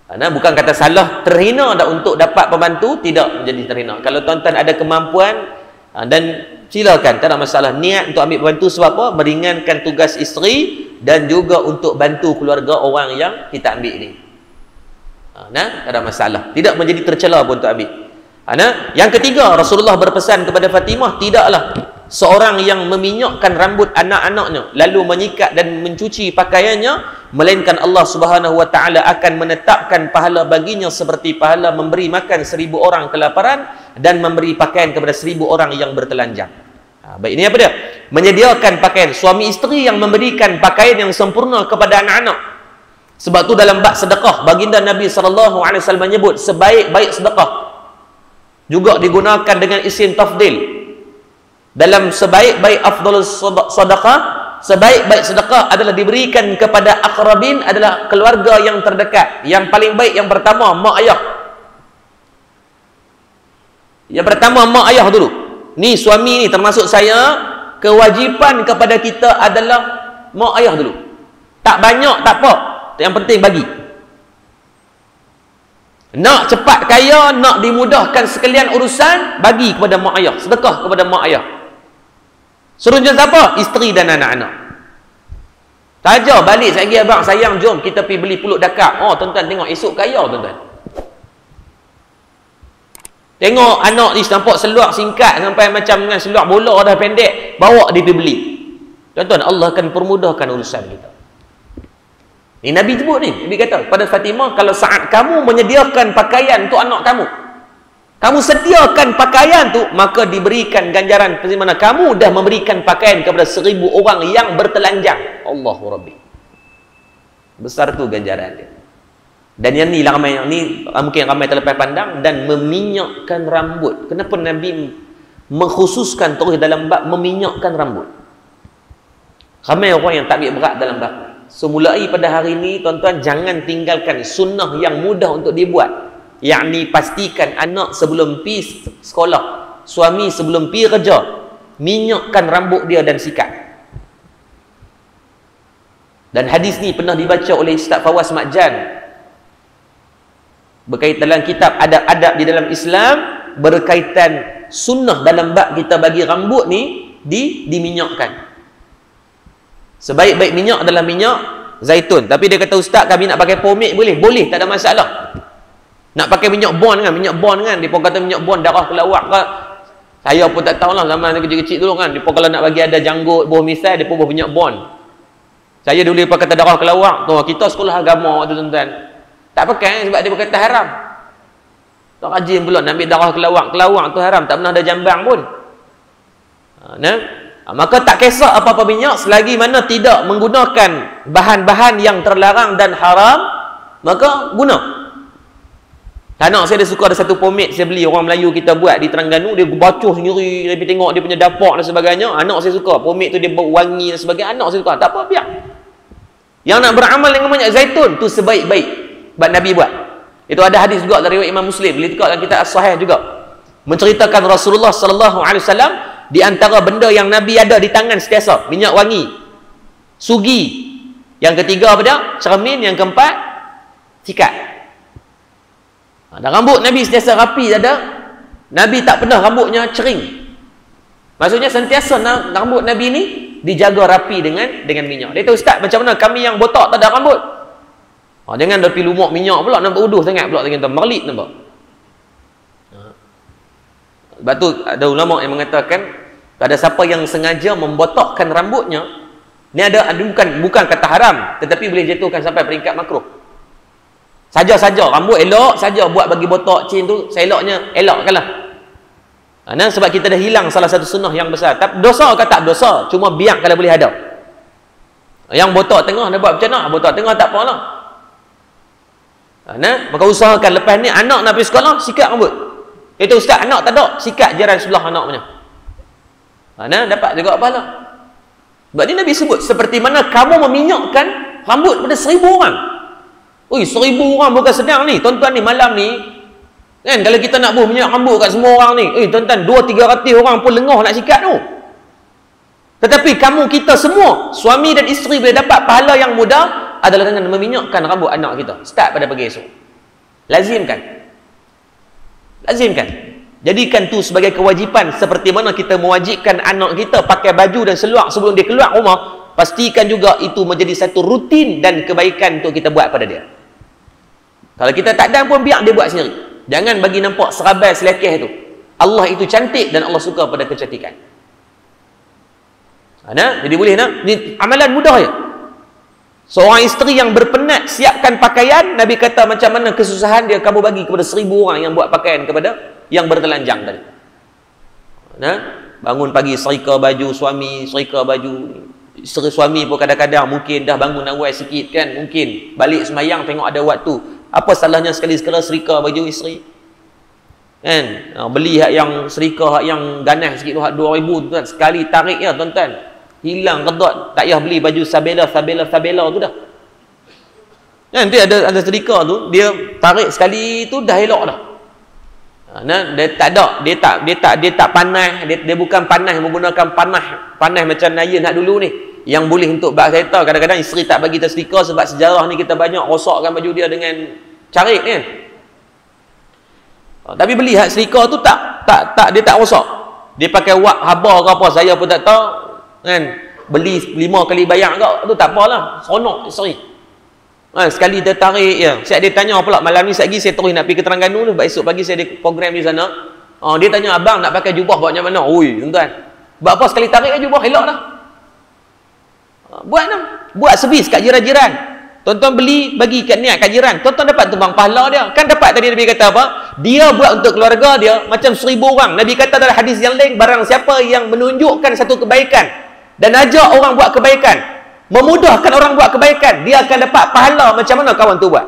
Bukan kata salah terhina dah untuk dapat pembantu, tidak menjadi terhina. Kalau tuan-tuan ada kemampuan dan silakan, tak ada masalah. Niat untuk ambil pembantu sebab apa? Meringankan tugas isteri dan juga untuk bantu keluarga orang yang kita ambil ni. Tak ada masalah. Tidak menjadi tercela pun untuk ambil. Yang ketiga, Rasulullah berpesan kepada Fatimah, tidaklah seorang yang meminyakkan rambut anak-anaknya lalu menyikat dan mencuci pakaiannya, melainkan Allah Subhanahu wa ta'ala akan menetapkan pahala baginya seperti pahala memberi makan 1000 orang kelaparan dan memberi pakaian kepada 1000 orang yang bertelanjang. Baik, ini apa dia? Menyediakan pakaian. Suami isteri yang memberikan pakaian yang sempurna kepada anak-anak. Sebab tu dalam bab sedekah, baginda Nabi SAW menyebut sebaik-baik sedekah juga digunakan dengan isim tafdil. Dalam sebaik-baik afdalus sedekah, sebaik-baik sedekah adalah diberikan kepada aqrabin, adalah keluarga yang terdekat. Yang paling baik yang pertama mak ayah. Yang pertama mak ayah dulu. Ni suami ni termasuk saya, kewajipan kepada kita adalah mak ayah dulu. Tak banyak tak apa, yang penting bagi. Nak cepat kaya, nak dimudahkan sekalian urusan, bagi kepada mak ayah, sedekah kepada mak ayah. Seronja siapa? Isteri dan anak-anak. Saja balik sekali, abang sayang jom kita pergi beli pulut dakar. Oh tuan-tuan tengok, esok kaya tuan-tuan. Tengok anak ni nampak seluar singkat sampai macam dengan seluar bola dah pendek, bawa dia pergi beli. Tuan-tuan, Allah akan permudahkan urusan kita. Ini Nabi sebut ni. Nabi kata pada Fatimah, kalau saat kamu menyediakan pakaian untuk anak kamu, kamu sediakan pakaian tu, maka diberikan ganjaran seperti mana kamu dah memberikan pakaian kepada 1000 orang yang bertelanjang. Allahu Rabbi. Besar tu ganjaran dia. Dan yang ni lah ramai, yang ni mungkin ramai terlepas pandang. Dan meminyakkan rambut. Kenapa Nabi mengkhususkan terus dalam bab meminyakkan rambut? Ramai orang yang tak ambil berat dalam bab. So mulai pada hari ini, tuan-tuan jangan tinggalkan sunnah yang mudah untuk dibuat. Yakni pastikan anak sebelum pergi sekolah, suami sebelum pergi kerja, minyakkan rambut dia dan sikat. Dan hadis ni pernah dibaca oleh Ustaz Fawaz Makjan berkaitan dalam kitab adab-adab di dalam Islam, berkaitan sunnah dalam bab kita bagi rambut ni diminyakkan. Sebaik-baik minyak adalah minyak zaitun. Tapi dia kata, ustaz kami nak pakai pomade boleh? Boleh, tak ada masalah. Nak pakai minyak bon kan? Minyak bon kan? Dia pun kata minyak bon darah kelawak ke? Saya pun tak tahulah, zaman kecil-kecil dulu kan. Dia pun kalau nak bagi ada janggut, buah misai, dia pun buah minyak bon. Saya dulu dia kata darah kelawak. Tuh, kita sekolah agama tu tuan-tuan, tak pakai sebab dia berkata haram. Tak rajin pula nak ambil darah kelawak. Kelawak tu haram, tak pernah ada jambang pun. Maka tak kisah apa-apa minyak, selagi mana tidak menggunakan bahan-bahan yang terlarang dan haram, maka guna. Anak saya dia suka ada satu pomade saya beli, orang Melayu kita buat di Terengganu, dia bacuh sendiri, dia tengok dia punya dapak dan sebagainya. Anak saya suka pomade tu, dia wangi dan sebagainya. Anak saya suka, tak apa, biar. Yang nak beramal dengan minyak zaitun tu sebaik-baik sebab Nabi buat. Itu ada hadis juga dari Imam Muslim, boleh tengok dalam kitab As-Sahih juga, menceritakan Rasulullah sallallahu alaihi wasallam, di antara benda yang Nabi ada di tangan sentiasa, minyak wangi, sugi. Yang ketiga apa dia? Cermin. Yang keempat, sikat. Dan rambut Nabi sentiasa rapi ada. Nabi tak pernah rambutnya cering. Maksudnya sentiasa rambut Nabi ni dijaga rapi dengan minyak. Dia kata, ustaz macam mana kami yang botak tak ada rambut? Jangan dah pergi lumuk minyak pula, nampak uduh sangat pula, merlip nampak. Sebab tu ada ulama yang mengatakan ada siapa yang sengaja membotokkan rambutnya, ni ada bukan kata haram, tetapi boleh jatuhkan sampai peringkat makruh. Saja-saja rambut elok saja buat bagi botok chin tu, seloknya elokkanlah. Nah, sebab kita dah hilang salah satu sunnah yang besar. Tapi dosa ke tak dosa, cuma biar kalau boleh ada. Yang botok tengah dia buat macam mana? Botok tengah tak apalah. Nah, maka usahakan lepas ni anak nak pergi sekolah sikat rambut. Itu ustaz, anak tak ada, sikat jiran sebelah anak punya. Nah, dapat juga pahala. Sebab ni Nabi sebut seperti mana kamu meminyakkan rambut pada 1000 orang. Ui, 1000 orang bukan sedang ni. Tuan-tuan ni malam ni kan, kalau kita nak minyak rambut kat semua orang ni, tuan-tuan 200-300 orang pun lengah nak sikat tu. Tetapi kamu kita semua, suami dan isteri boleh dapat pahala yang mudah adalah dengan meminyakkan rambut anak kita. Start pada pagi esok. Lazimkan. Jadikan tu sebagai kewajipan, seperti mana kita mewajibkan anak kita pakai baju dan seluar sebelum dia keluar rumah. Pastikan juga itu menjadi satu rutin dan kebaikan untuk kita buat pada dia. Kalau kita tak ada pun biar dia buat sendiri. Jangan bagi nampak serabai selekeh tu. Allah itu cantik dan Allah suka pada kecantikan. Jadi boleh nak? Ni amalan mudah ya. Seorang isteri yang berpenat siapkan pakaian, Nabi kata macam mana kesusahan dia kamu bagi kepada 1000 orang yang buat pakaian kepada yang bertelanjang tadi. Bangun pagi serika baju suami, serika baju isteri suami pun kadang-kadang mungkin dah bangun awal sikit kan, mungkin balik semayang tengok ada waktu. Apa salahnya sekali-sekala serika baju isteri? Kan? Beli hak yang serika, hak yang ganas sikit tu, hak 2000 tu kan, sekali tarik ya tuan-tuan. Hilang kedot, tak payah beli baju sabela tu dah. Nanti ada serika tu, dia tarik sekali tu dah elok dah. Dia tak ada, dia tak panas, dia bukan panas menggunakan panas macam Nayan hak dulu ni. Yang boleh untuk bak kereta, kadang-kadang isteri tak bagi terserika sebab sejarah ni kita banyak rosakkan baju dia dengan carik kan. Tapi beli hak serika tu tak dia tak rosak. Dia pakai wak haba ke apa saya pun tak tahu. Kan, beli 5 kali bayar kau tu tak apalah, seronok isteri. Sekali dia tarik ya. Siap dia tanya pula malam ni lagi saya terus nak pergi ke Terengganu tu, esok pagi saya ada program di sana. Dia tanya abang nak pakai jubah buat macam mana? Oi tuan-tuan, buat apa sekali tarik jubah elok dah. Buat servis kat jiran-jiran. Tuan-tuan beli bagi kat niat kat jiran, tuan-tuan dapat tumbang pahala dia. Kan dapat tadi Nabi kata apa? Dia buat untuk keluarga dia macam 1000 orang. Nabi kata dalam hadis yang lain, barang siapa yang menunjukkan satu kebaikan dan ajak orang buat kebaikan, memudahkan orang buat kebaikan, dia akan dapat pahala macam mana kawan tu buat.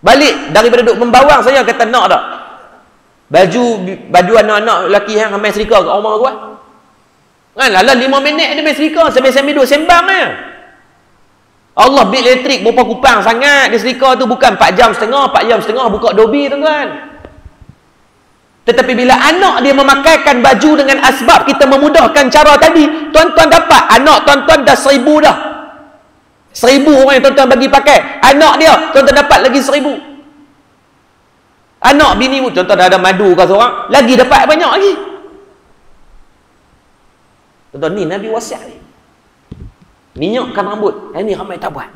Balik daripada duduk membawang, saya kata nak tak baju anak-anak lelaki yang main serika kat rumah gua kan, lala 5 minit dia main serika sambil-sambil duduk sembang je. Allah bil elektrik berapa kupang sangat dia serika tu, bukan 4 jam setengah buka dobi tuan-tuan. Tetapi bila anak dia memakaikan baju dengan asbab kita memudahkan cara tadi, tuan-tuan dapat anak tuan-tuan dah 1000 dah. 1000 orang yang tuan-tuan bagi pakai, anak dia tuan-tuan dapat lagi 1000. Anak bini pun tuan-tuan dah ada madu ke seorang, lagi dapat banyak lagi. Tuan-tuan, ni Nabi wasiat ni. Minyakkan rambut. Ini ramai tak buat.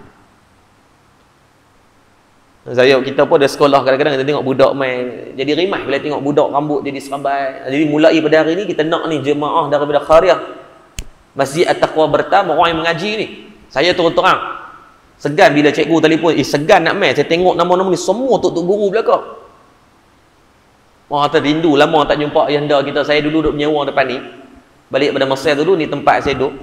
Kita pun ada sekolah, kadang-kadang kita tengok budak main, jadi rimah bila tengok budak rambut jadi serabai. Jadi mulai pada hari ni kita nak ni jemaah daripada Khariah Masjid At-Taqwa Bertam, orang yang mengaji ni. Saya terus terang segan bila cikgu telefon, segan nak main. Saya tengok nama-nama ni semua tok-tok guru belakang. Kata rindu lama tak jumpa ayahanda kita. Saya dulu duduk menyewa depan ni, balik pada masa dulu ni tempat saya duduk.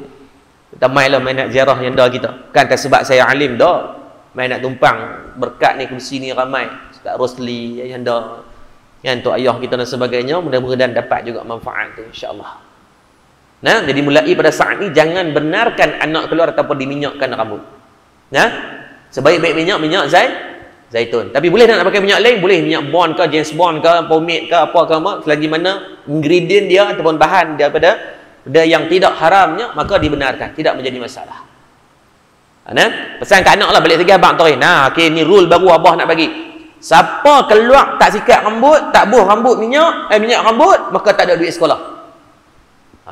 Kita main nak ziarah ayahanda kita. Kan tak sebab saya alim dah, main nak tumpang berkat ni kursi ni ramai. Ustaz Rosli, ayahanda kan, untuk ayah kita dan sebagainya, mudah-mudahan dapat juga manfaat tu insya-Allah. Jadi mulai pada saat ni jangan benarkan anak keluar ataupun diminyakkan rambut. Sebaik-baik minyak zaitun. Tapi boleh nak pakai minyak lain, boleh minyak Bond ke, James Bond ke, pomade ke, apa ke, selagi mana ingredient dia ataupun bahan daripada yang tidak haramnya, maka dibenarkan, tidak menjadi masalah. Pesan kat anak lah, balik lagi abang Torin. Okay, ni rule baru abah nak bagi. Siapa keluar tak sikat rambut, tak buh rambut minyak rambut, maka tak ada duit sekolah.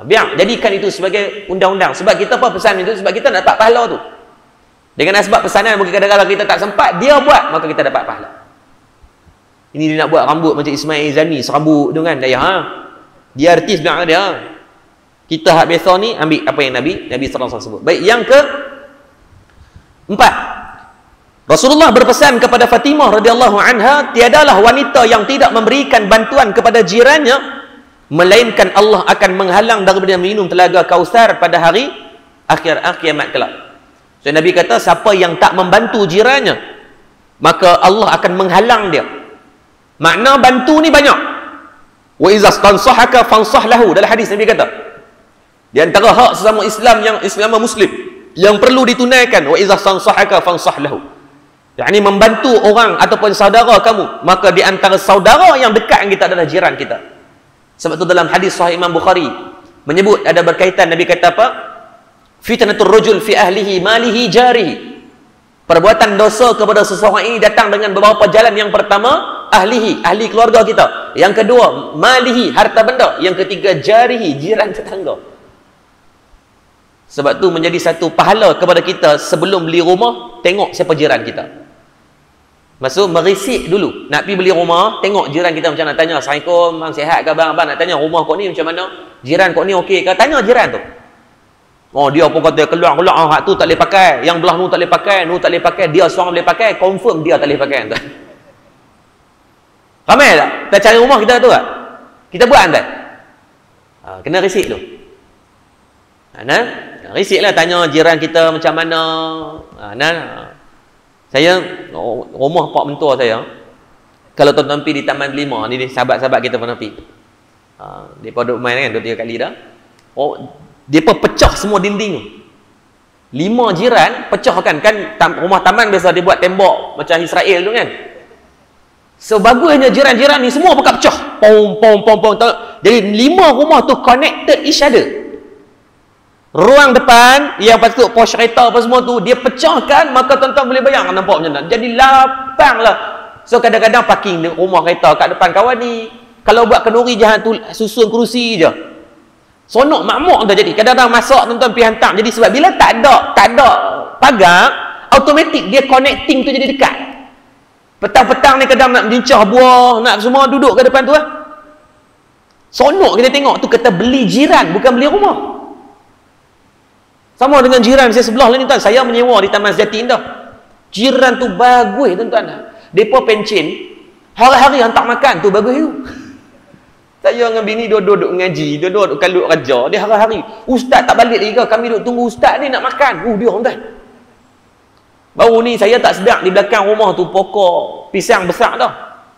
Biar jadikan itu sebagai undang-undang. Sebab kita apa pesan itu? Sebab kita nak dapat pahala tu. Dengan sebab pesanan mungkin kadang-kadang kita tak sempat, dia buat, maka kita dapat pahala. Ini dia nak buat rambut macam Ismail Zani, serambut tu kan. Dia dia artis bilang dia. Kita hak biasa ni ambil apa yang Nabi sallallahu alaihi wasallam sebut. Baik, yang ke 4. Rasulullah berpesan kepada Fatimah radhiyallahu anha, tiadalah wanita yang tidak memberikan bantuan kepada jirannya melainkan Allah akan menghalang daripada minum telaga Kausar pada hari akhir kiamat kelak. So Nabi kata siapa yang tak membantu jirannya maka Allah akan menghalang dia. Makna bantu ni banyak. Wa iza stansahaka fansah lahu, dalam hadis Nabi kata. Di antara hak sesama Islam yang Islam Muslim yang perlu ditunaikan, wa iza stansahaka fansah lahu. yakni membantu orang ataupun saudara kamu, maka di antara saudara yang dekat dengan kita adalah jiran kita. Sebab tu dalam hadis sahih Imam Bukhari menyebut ada berkaitan, Nabi kata apa? Fitnatul rajul fi ahlihi malihi jarihi. Perbuatan dosa kepada seseorang ini datang dengan beberapa jalan. Yang pertama, ahlihi, ahli keluarga kita. Yang kedua, malihi, harta benda. Yang ketiga, jarihi, jiran tetangga. Sebab tu menjadi satu pahala kepada kita sebelum beli rumah, tengok siapa jiran kita. Maksud merisik dulu. Nak pergi beli rumah, tengok jiran kita macam mana. Tanya, Assalamualaikum, bang, sihat ke bang? Abang nak tanya rumah kau ni macam mana? Jiran kau ni okey ke? Tanya jiran tu. Oh, dia pun kata keluar hak tu tak boleh pakai, yang belah nu tak boleh pakai, nu tak boleh pakai, dia seorang boleh pakai, confirm dia tak boleh pakai tu. Ramai tak? Kita cari rumah kita tu tak? Kita buat tak? Kena risik tu. Risiklah tanya jiran kita macam mana. Saya rumah pak mentua saya. Kalau tuan-tuan pergi di Taman Delima ni, sahabat-sahabat kita pernah pergi. Depa duk main kan 2-3 kali dah. Depa pecah semua dinding. 5 jiran pecahkan kan rumah taman biasa dia buat tembok macam Israel tu kan. So bagusnya jiran-jiran ni semua pekat pecah. Pom. Jadi 5 rumah tu connected each other. Ruang depan yang patut pos kereta apa semua tu dia pecahkan, maka tuan-tuan boleh bayang nampak macam mana. Jadi lapang lah. So kadang-kadang parking rumah kereta kat depan kawan ni, kalau buat kenduri jangan tu susun kerusi je. Sonok makmuk tu jadi. Kadang-kadang masak tuan-tuan pergi hantar. Jadi sebab bila tak ada pagar, automatik dia connecting tu jadi dekat. Petang-petang ni kadang nak menjincah buah, nak semua duduk ke depan tu lah. Sonok kita tengok tu, kata beli jiran bukan beli rumah. Sama dengan jiran saya sebelah lah ni tuan. Saya menyewa di Taman Sejati Indah. Jiran tu bagus tuan-tuan. Depa pencen hari-hari hantar makan tu bagus tu. Saya dengan bini duduk ngaji, duduk kalut raja. Dia hari-hari, ustaz tak balik lagi ke? Kami duduk tunggu ustaz ni nak makan. Dia tuan. Baru ni saya tak sedar di belakang rumah tu pokok pisang besar dah.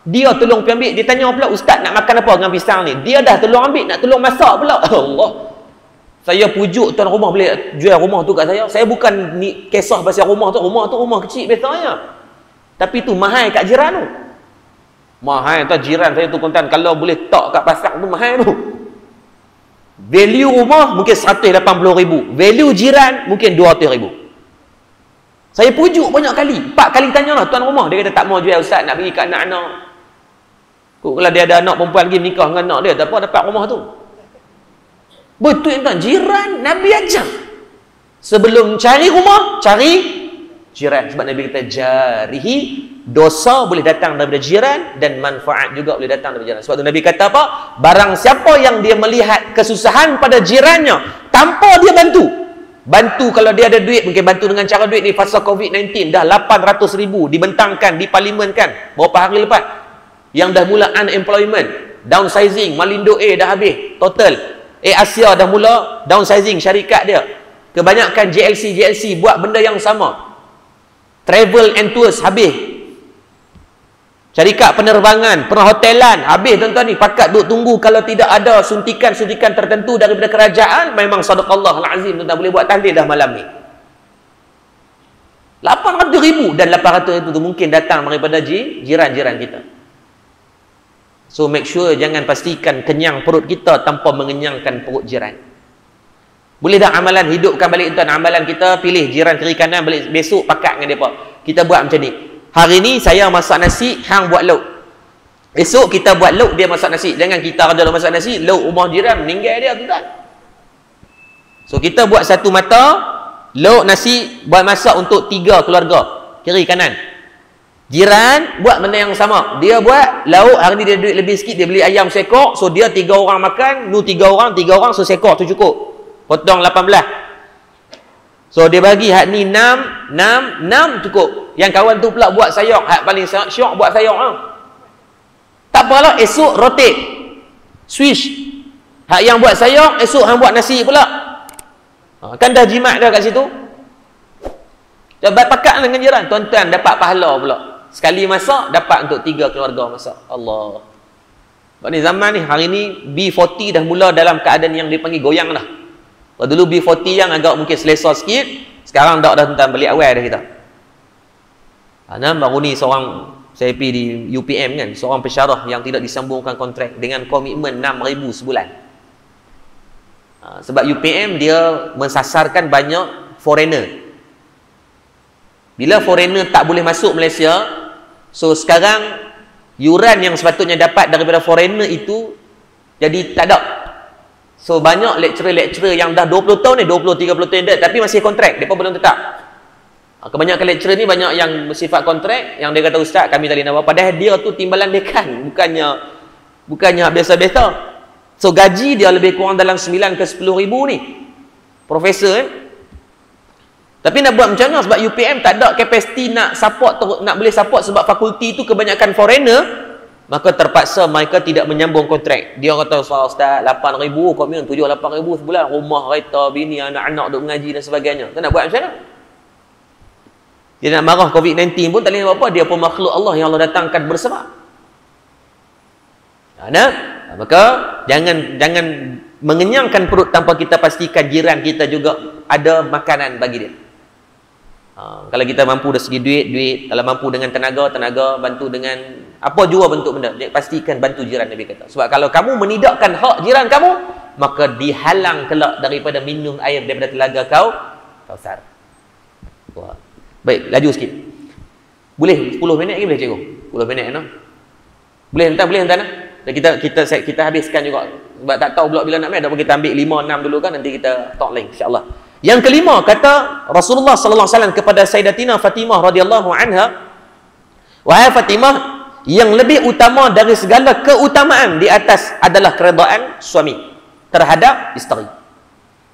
Dia tolong pergi ambil. Dia tanya pula, ustaz nak makan apa dengan pisang ni? Dia dah tolong ambil, nak tolong masak pula. Allah. Saya pujuk tuan rumah boleh jual rumah tu kat saya. Saya bukan ni kisah pasal rumah tu. Rumah tu rumah kecil biasanya. Tapi tu mahal kat jiran tu. Mahal tu jiran saya tu kontan. Kalau boleh tak kat pasar tu mahal tu. Value rumah mungkin 180,000. Value jiran mungkin 200,000. Saya pujuk banyak kali. 4 kali tanyalah tuan rumah. Dia kata tak mau jual ustaz, nak bagi kat anak-anak. Kalau dia ada anak perempuan lagi menikah dengan anak dia, tak apa dapat rumah tu. Betul tuan, jiran Nabi ajar. Sebelum cari rumah, cari jiran. Sebab Nabi kata jarihi, dosa boleh datang daripada jiran dan manfaat juga boleh datang daripada jiran. Sebab tu Nabi kata apa? Barang siapa yang dia melihat kesusahan pada jirannya tanpa dia bantu kalau dia ada duit, mungkin bantu dengan cara duit ni. Fasa COVID-19 dah 800,000 dibentangkan di parlimen kan berapa hari lepas, yang dah mula unemployment, downsizing, Malindo A dah habis total. Asia dah mula downsizing syarikat dia. Kebanyakan JLC buat benda yang sama. Travel and tours habis. Syarikat penerbangan, perhotelan habis tuan-tuan ni. Pakat duk tunggu kalau tidak ada suntikan-suntikan tertentu daripada kerajaan. Memang sadaqallah al-azim tuan-tuan, boleh buat tahlil dah malam ni. 800,000 dan 800,000 tu mungkin datang daripada jiran-jiran kita. So make sure jangan pastikan kenyang perut kita tanpa mengenyangkan perut jiran. Boleh dah amalan hidupkan balik tuan amalan kita, pilih jiran kiri kanan, balik besok pakat dengan depa. Kita buat macam ni. Hari ni saya masak nasi, hang buat lauk. Esok kita buat lauk, dia masak nasi. Jangan kita ada masak nasi, lauk rumah jiran meninggal dia tuan. So kita buat satu mata, lauk nasi buat masak untuk 3 keluarga, kiri kanan. Jiran buat benda yang sama. Dia buat lauk, hari ni dia duit lebih sikit, dia beli ayam sekor, so dia 3 orang makan, nu 3 orang, so sekor tu cukup. Potong 18. So dia bagi hak ni 6 cukup. Yang kawan tu pula buat sayur, hak paling syok buat sayur lah. Tak apalah, esok rotate. Switch. Hak yang buat sayur, esok hang buat nasi pula. Kan dah jimat dah kat situ. Dapat pakat dengan jiran, tuan-tuan dapat pahala pula. Sekali masak dapat untuk 3 keluarga masak. Allah. Sebab ni zaman ni, hari ni B40 dah mula dalam keadaan yang dipanggil goyang dah. Kalau dulu B40 yang agak mungkin selesa sikit, sekarang dah tuan-tuan balik awal dah kita. Baru ni seorang, saya pergi di UPM kan, seorang pensyarah yang tidak disambungkan kontrak dengan komitmen 6,000 sebulan. Sebab UPM dia mensasarkan banyak foreigner. Bila foreigner tak boleh masuk Malaysia, so sekarang yuran yang sepatutnya dapat daripada foreigner itu jadi tak ada. So banyak lecturer-lecturer yang dah 20 tahun ni, 20-30 tahun dah, tapi masih kontrak, mereka belum tetap. Kebanyakan lecturer ni banyak yang bersifat kontrak, yang dia kata, ustaz kami tak boleh nak buat, padahal dia tu timbalan dekan, bukannya biasa-biasa. So gaji dia lebih kurang dalam 9 ke 10 ribu ni, profesor kan. Tapi nak buat macam mana? Sebab UPM tak ada kapasiti nak support, nak boleh support, sebab fakulti tu kebanyakan foreigner, maka terpaksa mereka tidak menyambung kontrak. Dia kata, ustaz 8,000 komitmen, 7-8,000 sebulan, rumah, kereta, bini, anak-anak duk mengaji dan sebagainya. Tak nak buat macam mana? Dia nak marah COVID-19 pun tak boleh buat apa, dia pun makhluk Allah yang Allah datangkan bersebab. Maka jangan mengenyangkan perut tanpa kita pastikan jiran kita juga ada makanan bagi dia. Kalau kita mampu dari segi duit, kalau mampu dengan tenaga, bantu dengan apa jua bentuk benda, pastikan bantu jiran, Nabi kata. Sebab kalau kamu menidakkan hak jiran kamu, maka dihalang kelak daripada minum air daripada telaga Kausar. Baik, laju sikit. Boleh 10 minit lagi boleh cikgu? 10 minit no? Boleh entah. Kita habiskan juga. Sebab tak tahu pula bila nak main, dah kita ambil 5-6 dulu kan, nanti kita talk lain insya-Allah. Yang kelima, kata Rasulullah sallallahu alaihi wasallam kepada Sayyidatina Fatimah radhiyallahu anha, wahai Fatimah, yang lebih utama dari segala keutamaan di atas adalah keredaan suami terhadap isteri.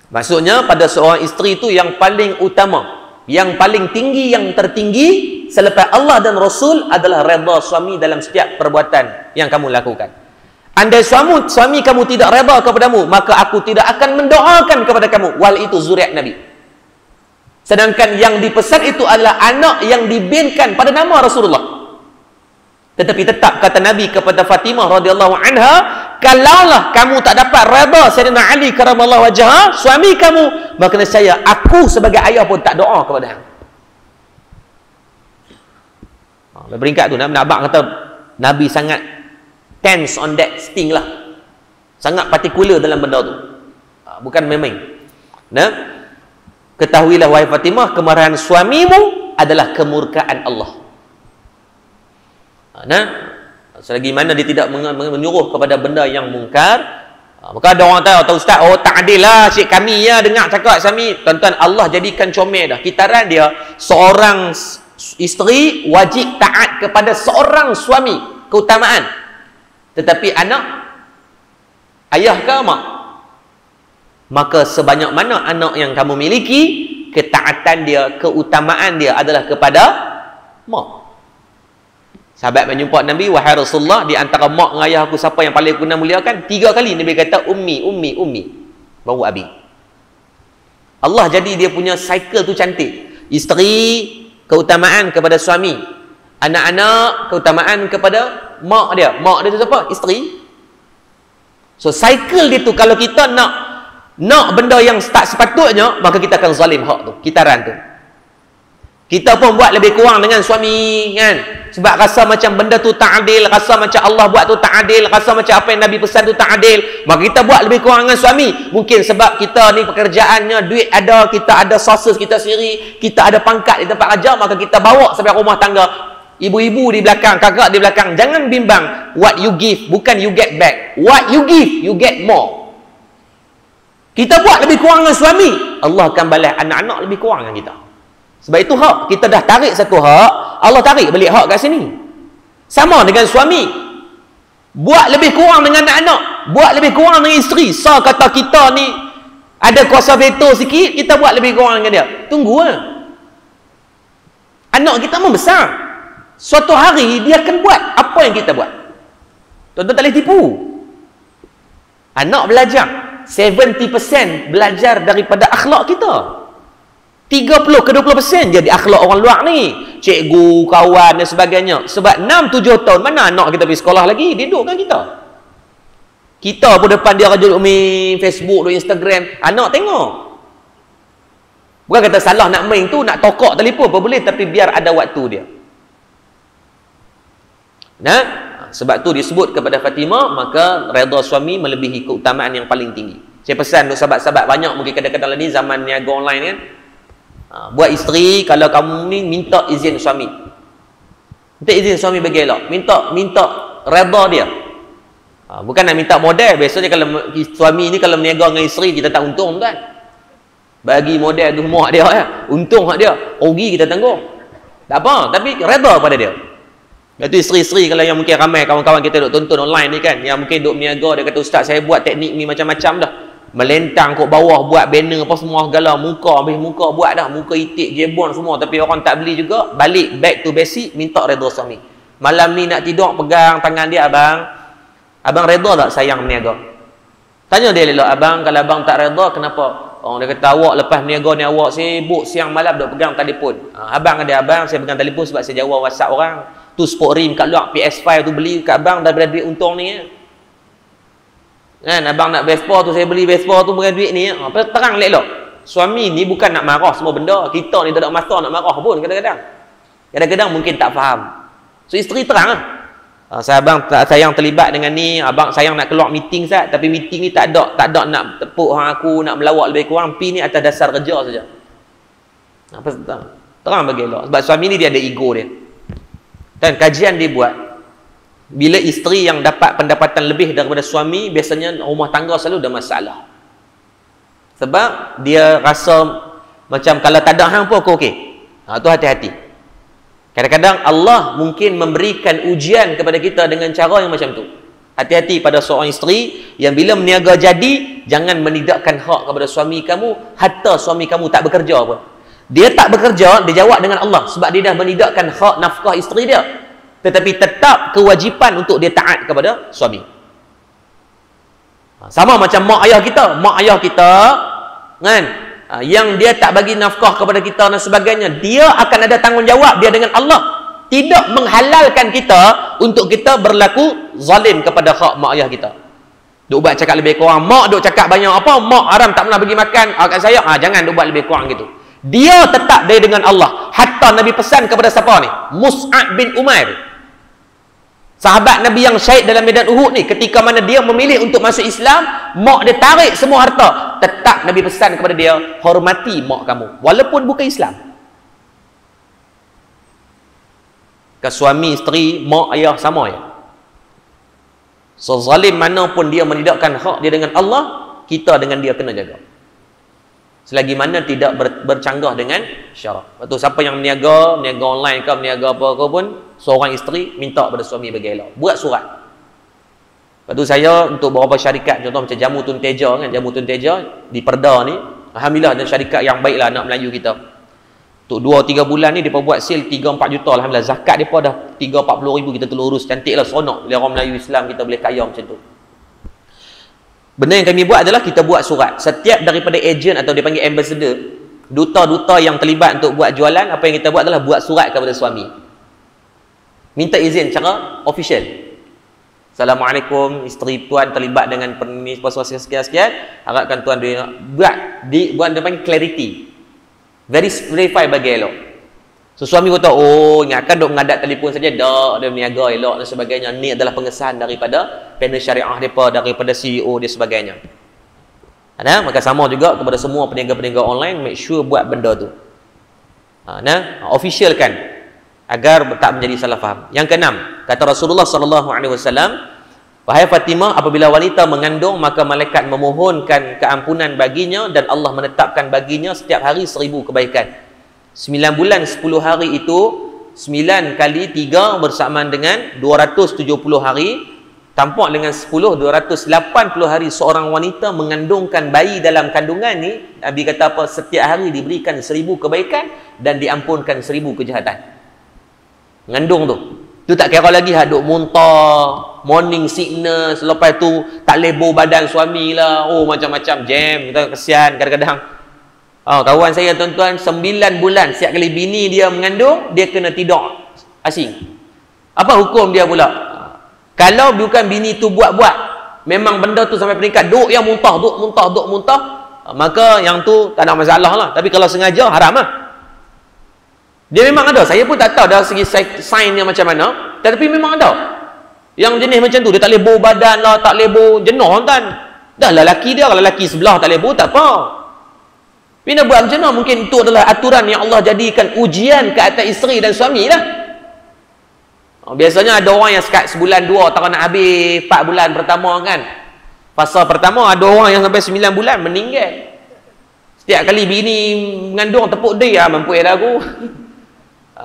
Maksudnya pada seorang isteri itu yang paling utama, yang paling tinggi, yang tertinggi selepas Allah dan Rasul adalah redha suami dalam setiap perbuatan yang kamu lakukan. Andai suami kamu tidak redha kepadamu, maka aku tidak akan mendoakan kepada kamu. Wal itu zuriat Nabi. Sedangkan yang dipesan itu adalah anak yang dibinkan pada nama Rasulullah. Tetapi tetap kata Nabi kepada Fatimah radhiyallahu anha, kalaulah kamu tak dapat redha Sayyidina Ali karamallahu wajhah, suami kamu, maka nescaya aku sebagai ayah pun tak doa kepada hang. Beringkat tu nak abang kata Nabi sangat tense on that thing lah, sangat partikular dalam benda tu, bukan main-main. Ketahuilah wahai Fatimah, kemarahan suamimu adalah kemurkaan Allah. Selagi mana dia tidak menyuruh kepada benda yang mungkar, maka ada orang tahu ustaz, tak adil lah cik kami ya dengar cakap suami. Tuan-tuan, Allah jadikan comel dah kitaran dia, seorang isteri wajib taat kepada seorang suami, keutamaan. Tetapi anak, ayah ke mak, maka sebanyak mana anak yang kamu miliki, ketaatan dia, keutamaan dia adalah kepada mak. Sahabat menyumpah Nabi, wahai Rasulullah, di antara mak dan ayah aku siapa yang paling aku nak muliakan? 3 kali Nabi kata ummi, baru abi. Allah jadi dia punya cycle tu cantik. Isteri, keutamaan kepada suami. Anak-anak, keutamaan kepada mak dia. Mak dia tu siapa? Isteri. So cycle dia tu, kalau kita nak benda yang tak sepatutnya, maka kita akan zalim hak tu, kitaran tu. Kita pun buat lebih kurang dengan suami kan, sebab rasa macam benda tu tak adil, rasa macam Allah buat tu tak adil, rasa macam apa yang Nabi pesan tu tak adil, maka kita buat lebih kurang dengan suami. Mungkin sebab kita ni pekerjaannya, duit ada, kita ada sources kita sendiri, kita ada pangkat di tempat kerja, maka kita bawa sampai rumah tangga. Ibu-ibu di belakang, kakak di belakang. Jangan bimbang. What you give, bukan you get back. What you give, you get more. Kita buat lebih kurang dengan suami, Allah akan balas anak-anak lebih kurang dengan kita. Sebab itu hak, kita dah tarik satu hak, Allah tarik balik hak kat sini. Sama dengan suami, buat lebih kurang dengan anak-anak, buat lebih kurang dengan isteri. Kata kita ni ada kuasa veto sikit, kita buat lebih kurang dengan dia. Tunggu lah. Anak kita membesar, suatu hari dia akan buat apa yang kita buat. Tuan-tuan tak boleh tipu. Anak belajar 70% belajar daripada akhlak kita, 30 ke 20% jadi akhlak orang luar ni, cikgu, kawan dan sebagainya. Sebab 6-7 tahun mana anak kita pergi sekolah lagi, dia duduk kan kita pun depan dia duduk main Facebook, duduk Instagram, anak tengok. Bukan kata salah nak main tu, nak tokok telefon pun boleh, tapi biar ada waktu dia. Nah, sebab tu disebut kepada Fatimah, maka redha suami melebihi keutamaan yang paling tinggi. Saya pesan untuk sahabat-sahabat, banyak mungkin kadang-kadang ni zaman niaga online kan, buat isteri, kalau kamu ni minta izin suami, minta izin suami bagi elok, minta redha dia. Bukan nak minta modal. Biasanya kalau suami ni kalau berniaga dengan isteri, kita tak untung kan, bagi modal tu muak dia ya. Untung hak dia, rugi kita tanggung, tak apa, tapi redha pada dia. Itu isteri-isteri kalau yang mungkin ramai kawan-kawan kita duk tonton online ni kan, yang mungkin duk berniaga, dia kata, ustaz saya buat teknik ni macam-macam dah, melentang kat bawah, buat banner apa semua segala, habis muka buat dah, muka itik, jebon semua, tapi orang tak beli juga. Balik back to basic, minta redha suami. Malam ni nak tidur, pegang tangan dia, abang redha tak sayang berniaga? Tanya dia elok, abang kalau abang tak redha kenapa? Dia kata, awak lepas berniaga ni awak sibuk siang malam duk pegang telefon. Abang ada, abang saya pegang telefon sebab saya jawab WhatsApp orang. Tu sport rim kat luar, PS5 tu beli kat abang daripada duit untung ni kan, abang nak Vespa tu, saya beli Vespa tu dengan duit ni. Terang elok. Suami ni bukan nak marah semua benda, kita ni tak ada masa nak marah pun kadang-kadang mungkin tak faham. So isteri terang lah, abang tak sayang terlibat dengan ni, abang sayang nak keluar meeting Ustaz, tapi meeting ni tak ada nak tepuk aku, nak melawak lebih kurang, pi ni atas dasar kerja saja. Terang bagi elok. Sebab suami ni dia ada ego dia. Dan kajian dibuat, bila isteri yang dapat pendapatan lebih daripada suami, biasanya rumah tangga selalu ada masalah. Sebab dia rasa macam kalau tak ada hang pun aku okey. Tu hati-hati. Kadang-kadang Allah mungkin memberikan ujian kepada kita dengan cara yang macam tu. Hati-hati pada seorang isteri yang bila berniaga jadi, jangan menidakkan hak kepada suami kamu, hatta suami kamu tak bekerja pun. Dia tak bekerja, dia jawab dengan Allah sebab dia dah menidakkan hak nafkah isteri dia. Tetapi tetap kewajipan untuk dia taat kepada suami. Sama macam mak ayah kita kan, yang dia tak bagi nafkah kepada kita dan sebagainya, dia akan ada tanggungjawab dia dengan Allah. Tidak menghalalkan kita untuk kita berlaku zalim kepada hak mak ayah kita. Duk buat cakap lebih kurang, mak duk cakap banyak apa, mak haram tak pernah bagi makan kat saya, jangan duk buat lebih kurang gitu. Dia tetap dia dengan Allah. Hatta Nabi pesan kepada siapa ni? Mus'ab bin Umair, sahabat Nabi yang syahid dalam medan Uhud ni, ketika mana dia memilih untuk masuk Islam, mak dia tarik semua harta. Tetap Nabi pesan kepada dia, hormati mak kamu walaupun bukan Islam. Ke suami, isteri, mak, ayah sama ya. So zalim mana pun dia menidakkan hak dia dengan Allah, kita dengan dia kena jaga. Selagi mana tidak bercanggah dengan syarak. Lepas tu siapa yang berniaga online ke, berniaga apa ke pun, seorang isteri minta pada suami bagi elok, buat surat. Lepas tu saya untuk beberapa syarikat, contoh macam Jamu Tun Teja kan, Jamu Tun Teja di Perda ni, alhamdulillah ada syarikat yang baiklah anak Melayu kita. Untuk 2-3 bulan ni dia buat sale 3-4 juta, alhamdulillah. Zakat dia pun dah 30-40 ribu, kita telur urus cantiklah, seronok bila orang Melayu Islam kita boleh kaya macam tu. Benda yang kami buat adalah kita buat surat. Setiap daripada ejen atau dia panggil ambassador, duta-duta yang terlibat untuk buat jualan, apa yang kita buat adalah buat surat kepada suami. Minta izin secara official. Assalamualaikum, isteri tuan terlibat dengan perniagaan sekian-sekian. Harapkan tuan dia buat dia panggil clarity. Verify bagi elok. So suami kata, ingatkan duk mengadap telefon saja, dak, dia berniaga elok dan sebagainya. Ni adalah pengesahan daripada panel syariah depa, daripada CEO dia sebagainya. Maka sama juga kepada semua peniaga-peniaga online, make sure buat benda tu. Officialkan agar tak menjadi salah faham. Yang keenam, kata Rasulullah sallallahu alaihi wasallam, wahai Fatimah, apabila wanita mengandung, maka malaikat memohonkan keampunan baginya dan Allah menetapkan baginya setiap hari 1000 kebaikan. 9 bulan 10 hari itu 9 kali 3 bersamaan dengan 270 hari. Tampak dengan 10, 280 hari seorang wanita mengandungkan bayi dalam kandungan ni. Nabi kata apa? Setiap hari diberikan 1000 kebaikan dan diampunkan 1000 kejahatan. Mengandung tu. Tu tak kira lagi duk muntah, morning sickness, lepas tu tak lebur badan suami lah. Oh, macam-macam jam. Kita kesian kadang-kadang. Kawan saya tuan-tuan 9 bulan setiap kali bini dia mengandung, dia kena tidur asing. Apa hukum dia pula? Kalau bukan bini tu buat-buat, memang benda tu sampai peringkat duk yang muntah, maka yang tu tak ada masalah lah. Tapi kalau sengaja, haram lah. Dia memang ada. Saya pun tak tahu dari segi sign yang macam mana, tetapi memang ada. Yang jenis macam tu, dia tak boleh bau badan lah, tak boleh bau jenuh kan. Dah lah lelaki dia, kalau lelaki sebelah tak boleh bau, tak apa. Bila buat macam mana? Mungkin itu adalah aturan yang Allah jadikan ujian ke atas isteri dan suami lah. Biasanya ada orang yang sekat sebulan 2 tahun nak habis 4 bulan pertama kan. Fasa pertama ada orang yang sampai 9 bulan meninggal. Setiap kali bini mengandung tepuk dia, mampu dah aku.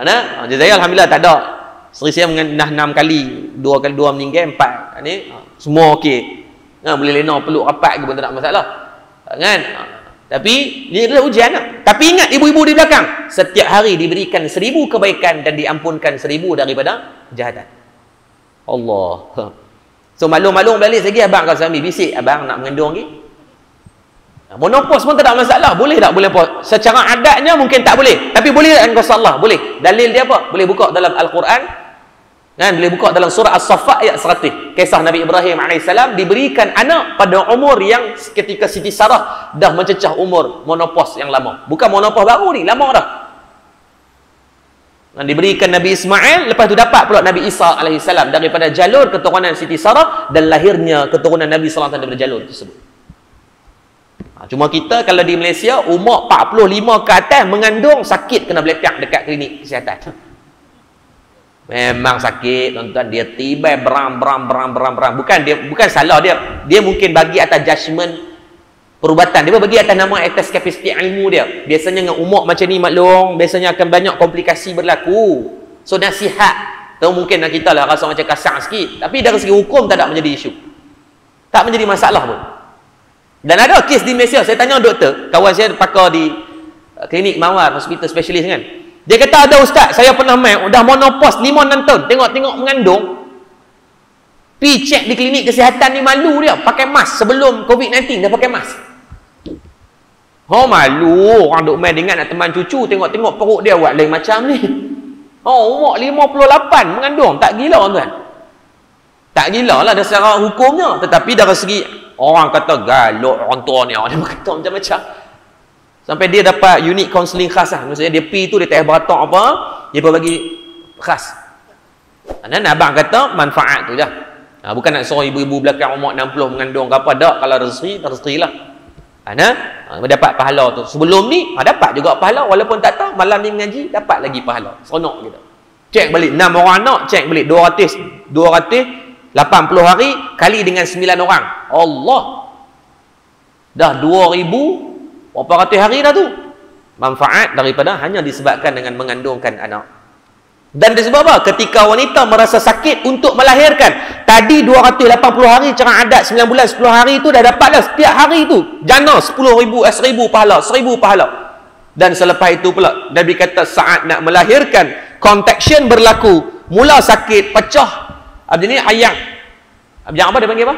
Nah, saya alhamdulillah tak ada. Isteri saya dah 6 kali, 2 kali 2 meninggal, 4 ni semua okey. Boleh lena peluk rapat ke pun tak ada masalah. Kan? Tapi ini adalah ujian lah. Tapi ingat ibu-ibu di belakang, setiap hari diberikan 1000 kebaikan dan diampunkan 1000 daripada kejahatan. Allah. So maklum-maklum balik lagi abang kalau suami bisik, abang nak mengandung lagi. Monopos pun tak ada masalah. Boleh tak? Boleh apa? Secara adatnya mungkin tak boleh. Tapi boleh tak dengan Allah? Boleh. Dalil dia apa? Boleh buka dalam Al-Quran. Kan? Boleh buka dalam surah As-Saffat ayat 100. Kisah Nabi Ibrahim AS diberikan anak pada umur yang ketika Siti Sarah dah mencecah umur monopos yang lama. Bukan monopos baru ni, lama dah. Dan diberikan Nabi Ismail, lepas tu dapat pula Nabi Isa AS daripada jalur keturunan Siti Sarah dan lahirnya keturunan Nabi SAW daripada jalur tersebut. Cuma kita kalau di Malaysia umur 45 ke atas mengandung sakit kena belepak dekat klinik kesihatan. Memang sakit tuan-tuan, dia tiba beram. Bukan salah dia. Dia mungkin bagi atas judgement perubatan. Dia bagi atas nama atas kapasiti ilmu dia. Biasanya dengan umur macam ni maklum, biasanya akan banyak komplikasi berlaku. So nasihat, tahu mungkin kita lah rasa macam kasar sikit, tapi dari segi hukum tak ada menjadi isu. Tak menjadi masalah pun. Dan ada kes di Malaysia, saya tanya doktor, kawan saya pakar di klinik Mawar, hospital specialist kan. Dia kata ada ustaz, saya pernah main, dah monopos 5-6 tahun, tengok-tengok mengandung, pergi cek di klinik kesihatan ni malu dia, pakai mask sebelum COVID-19 dah pakai mask. Malu, orang duk main dengan nak teman cucu, tengok-tengok perut dia buat lain macam ni. Umur 58 mengandung, tak gila tuan. Tak gila lah dari secara hukumnya, tetapi dari segi orang kata galak orang tua ni, orang dia kata macam-macam. Sampai dia dapat unit counselling khas lah. Maksudnya dia pergi tu, dia tak beratok apa, dia pun bagi khas. Dan abang kata manfaat tu je. Bukan nak suruh ibu-ibu belakang umur 60 mengandung ke apa, tak. Kalau rezeki lah. Dapat pahala tu. Sebelum ni dapat juga pahala, walaupun tak tahu malam ni mengaji dapat lagi pahala. Seronok gitu. Cek balik 6 orang anak, cek balik 280 hari kali dengan 9 orang. Allah. Dah 2000 berapa ratus hari dah tu. Manfaat daripada hanya disebabkan dengan mengandungkan anak. Dan disebab apa? Ketika wanita merasa sakit untuk melahirkan, tadi 280 hari cara adat 9 bulan 10 hari itu dah dapat dah setiap hari itu jana 10,000 pahala, 1000 pahala. Dan selepas itu pula Nabi kata saat nak melahirkan, contraction berlaku, mula sakit, pecah ni ayak. Yang apa dia panggil apa?